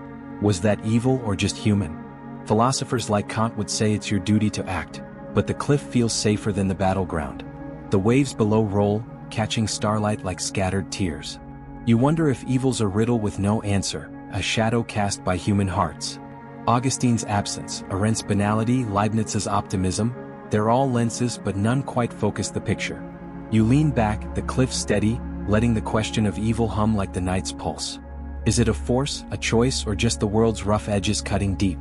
Was that evil or just human? Philosophers like Kant would say it's your duty to act, but the cliff feels safer than the battleground. The waves below roll, catching starlight like scattered tears. You wonder if evil's a riddle with no answer, a shadow cast by human hearts. Augustine's absence, Arendt's banality, Leibniz's optimism, they're all lenses but none quite focus the picture. You lean back, the cliff steady, letting the question of evil hum like the night's pulse. Is it a force, a choice, or just the world's rough edges cutting deep?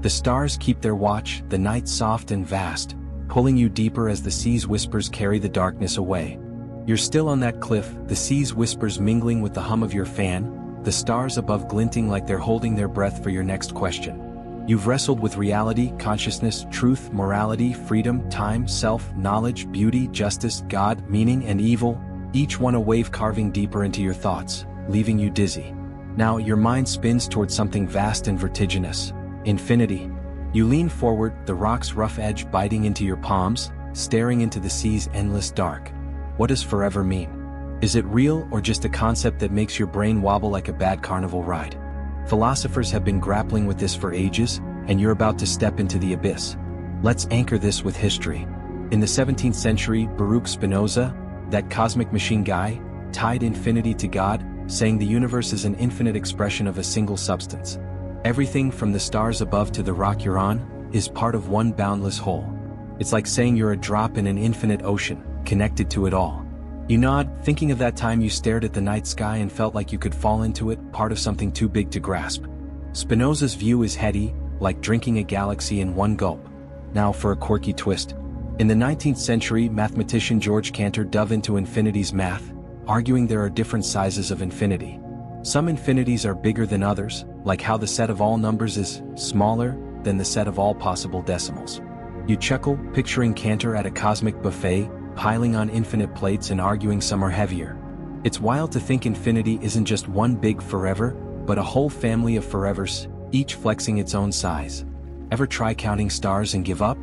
The stars keep their watch, the night soft and vast, pulling you deeper as the sea's whispers carry the darkness away. You're still on that cliff, the sea's whispers mingling with the hum of your fan, the stars above glinting like they're holding their breath for your next question. You've wrestled with reality, consciousness, truth, morality, freedom, time, self, knowledge, beauty, justice, God, meaning, and evil, each one a wave carving deeper into your thoughts, leaving you dizzy. Now your mind spins towards something vast and vertiginous. Infinity. You lean forward, the rock's rough edge biting into your palms, staring into the sea's endless dark. What does forever mean? Is it real or just a concept that makes your brain wobble like a bad carnival ride? Philosophers have been grappling with this for ages, and you're about to step into the abyss. Let's anchor this with history. In the 17th century, Baruch Spinoza, that cosmic machine guy, tied infinity to God, saying the universe is an infinite expression of a single substance. Everything from the stars above to the rock you're on is part of one boundless whole. It's like saying you're a drop in an infinite ocean, connected to it all. You nod, thinking of that time you stared at the night sky and felt like you could fall into it, part of something too big to grasp. Spinoza's view is heady, like drinking a galaxy in one gulp. Now for a quirky twist. In the 19th century, mathematician George Cantor dove into infinity's math, arguing there are different sizes of infinity. Some infinities are bigger than others, like how the set of all numbers is smaller than the set of all possible decimals. You chuckle, picturing Cantor at a cosmic buffet, piling on infinite plates and arguing some are heavier. It's wild to think infinity isn't just one big forever, but a whole family of forevers, each flexing its own size. Ever try counting stars and give up?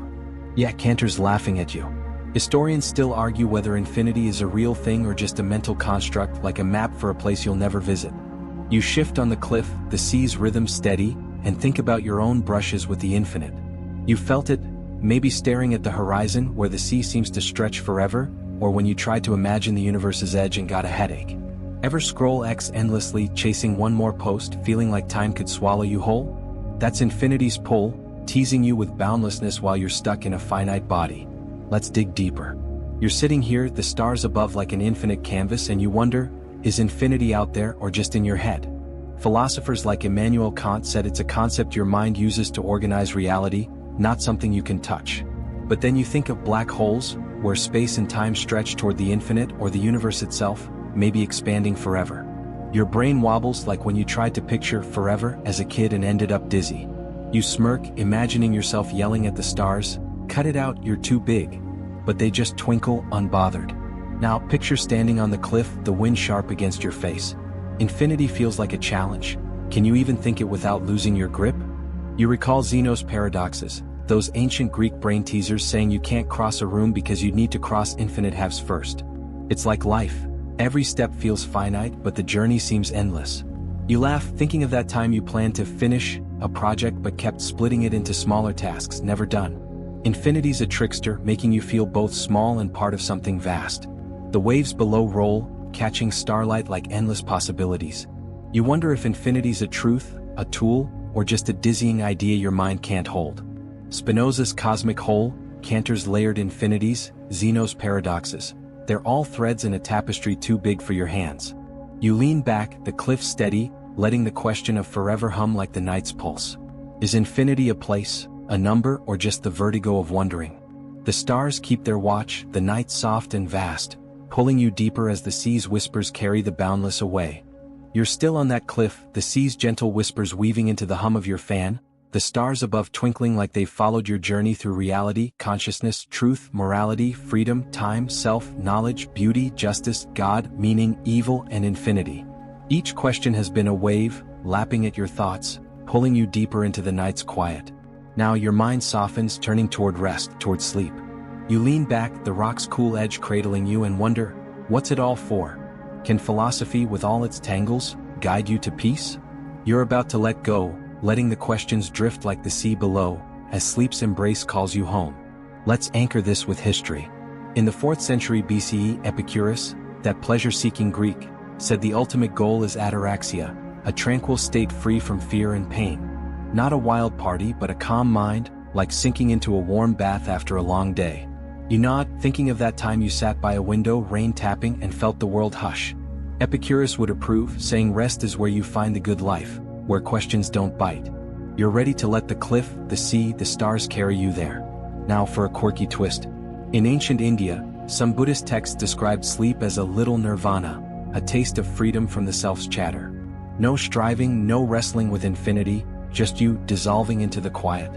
Yeah, Cantor's laughing at you. Historians still argue whether infinity is a real thing or just a mental construct, like a map for a place you'll never visit. You shift on the cliff, the sea's rhythm steady, and think about your own brushes with the infinite. You felt it, maybe staring at the horizon where the sea seems to stretch forever, or when you tried to imagine the universe's edge and got a headache. Ever scroll X endlessly, chasing one more post, feeling like time could swallow you whole? That's infinity's pull, teasing you with boundlessness while you're stuck in a finite body. Let's dig deeper. You're sitting here, the stars above like an infinite canvas, and you wonder, is infinity out there or just in your head? Philosophers like Immanuel Kant said it's a concept your mind uses to organize reality, not something you can touch. But then you think of black holes, where space and time stretch toward the infinite, or the universe itself, maybe expanding forever. Your brain wobbles like when you tried to picture forever as a kid and ended up dizzy. You smirk, imagining yourself yelling at the stars, "Cut it out, you're too big." But they just twinkle, unbothered. Now picture standing on the cliff, the wind sharp against your face. Infinity feels like a challenge. Can you even think it without losing your grip? You recall Zeno's paradoxes, those ancient Greek brain teasers saying you can't cross a room because you'd need to cross infinite halves first. It's like life. Every step feels finite, but the journey seems endless. You laugh, thinking of that time you planned to finish a project but kept splitting it into smaller tasks, never done. Infinity's a trickster, making you feel both small and part of something vast. The waves below roll, catching starlight like endless possibilities. You wonder if infinity's a truth, a tool, or just a dizzying idea your mind can't hold. Spinoza's cosmic whole, Cantor's layered infinities, Zeno's paradoxes. They're all threads in a tapestry too big for your hands. You lean back, the cliff steady, letting the question of forever hum like the night's pulse. Is infinity a place, a number, or just the vertigo of wondering? The stars keep their watch, the night soft and vast, pulling you deeper as the sea's whispers carry the boundless away. You're still on that cliff, the sea's gentle whispers weaving into the hum of your fan, the stars above twinkling like they've followed your journey through reality, consciousness, truth, morality, freedom, time, self, knowledge, beauty, justice, God, meaning, evil, and infinity. Each question has been a wave, lapping at your thoughts, pulling you deeper into the night's quiet. Now your mind softens, turning toward rest, toward sleep. You lean back, the rock's cool edge cradling you, and wonder, what's it all for? Can philosophy, with all its tangles, guide you to peace? You're about to let go, letting the questions drift like the sea below, as sleep's embrace calls you home. Let's anchor this with history. In the 4th century BCE, Epicurus, that pleasure-seeking Greek, said the ultimate goal is ataraxia, a tranquil state free from fear and pain. Not a wild party, but a calm mind, like sinking into a warm bath after a long day. You nod, thinking of that time you sat by a window, rain tapping, and felt the world hush. Epicurus would approve, saying rest is where you find the good life, where questions don't bite. You're ready to let the cliff, the sea, the stars carry you there. Now for a quirky twist. In ancient India, some Buddhist texts described sleep as a little nirvana, a taste of freedom from the self's chatter. No striving, no wrestling with infinity, just you dissolving into the quiet.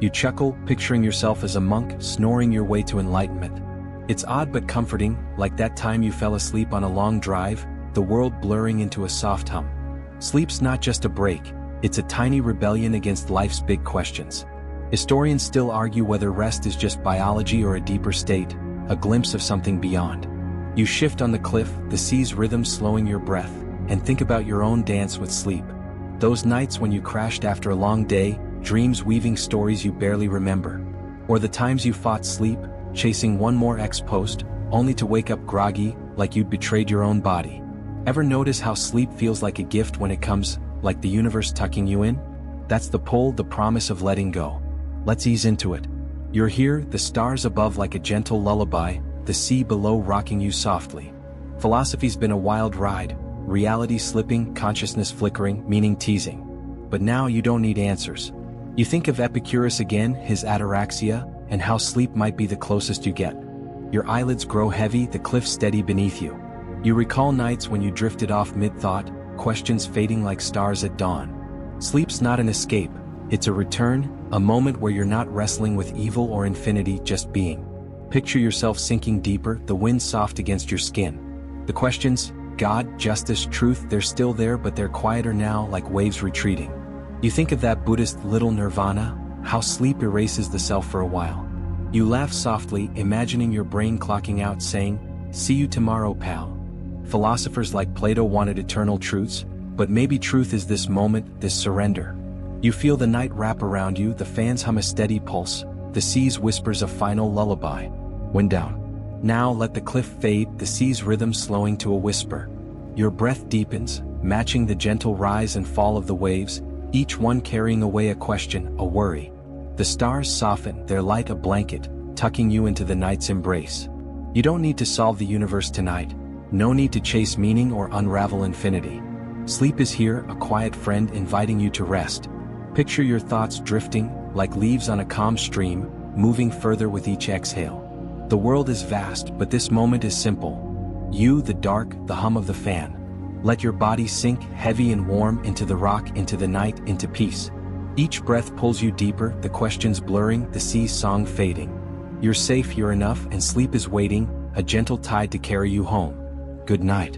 You chuckle, picturing yourself as a monk, snoring your way to enlightenment. It's odd but comforting, like that time you fell asleep on a long drive, the world blurring into a soft hum. Sleep's not just a break, it's a tiny rebellion against life's big questions. Historians still argue whether rest is just biology or a deeper state, a glimpse of something beyond. You shift on the cliff, the sea's rhythm slowing your breath, and think about your own dance with sleep. Those nights when you crashed after a long day, dreams weaving stories you barely remember. Or the times you fought sleep, chasing one more X-post, only to wake up groggy, like you'd betrayed your own body. Ever notice how sleep feels like a gift when it comes, like the universe tucking you in? That's the pull, the promise of letting go. Let's ease into it. You're here, the stars above like a gentle lullaby, the sea below rocking you softly. Philosophy's been a wild ride, reality slipping, consciousness flickering, meaning teasing. But now you don't need answers. You think of Epicurus again, his ataraxia, and how sleep might be the closest you get. Your eyelids grow heavy, the cliff steady beneath you. You recall nights when you drifted off mid-thought, questions fading like stars at dawn. Sleep's not an escape, it's a return, a moment where you're not wrestling with evil or infinity, just being. Picture yourself sinking deeper, the wind soft against your skin. The questions, God, justice, truth, they're still there, but they're quieter now, like waves retreating. You think of that Buddhist little nirvana, how sleep erases the self for a while. You laugh softly, imagining your brain clocking out saying, "See you tomorrow, pal." Philosophers like Plato wanted eternal truths, but maybe truth is this moment, this surrender. You feel the night wrap around you, the fans hum a steady pulse, the seas whispers a final lullaby. Wind down. Now let the cliff fade, the sea's rhythm slowing to a whisper. Your breath deepens, matching the gentle rise and fall of the waves, each one carrying away a question, a worry. The stars soften, their light a blanket, tucking you into the night's embrace. You don't need to solve the universe tonight. No need to chase meaning or unravel infinity. Sleep is here, a quiet friend inviting you to rest. Picture your thoughts drifting, like leaves on a calm stream, moving further with each exhale. The world is vast, but this moment is simple. You, the dark, the hum of the fan. Let your body sink, heavy and warm, into the rock, into the night, into peace. Each breath pulls you deeper, the questions blurring, the sea's song fading. You're safe, you're enough, and sleep is waiting, a gentle tide to carry you home. Good night.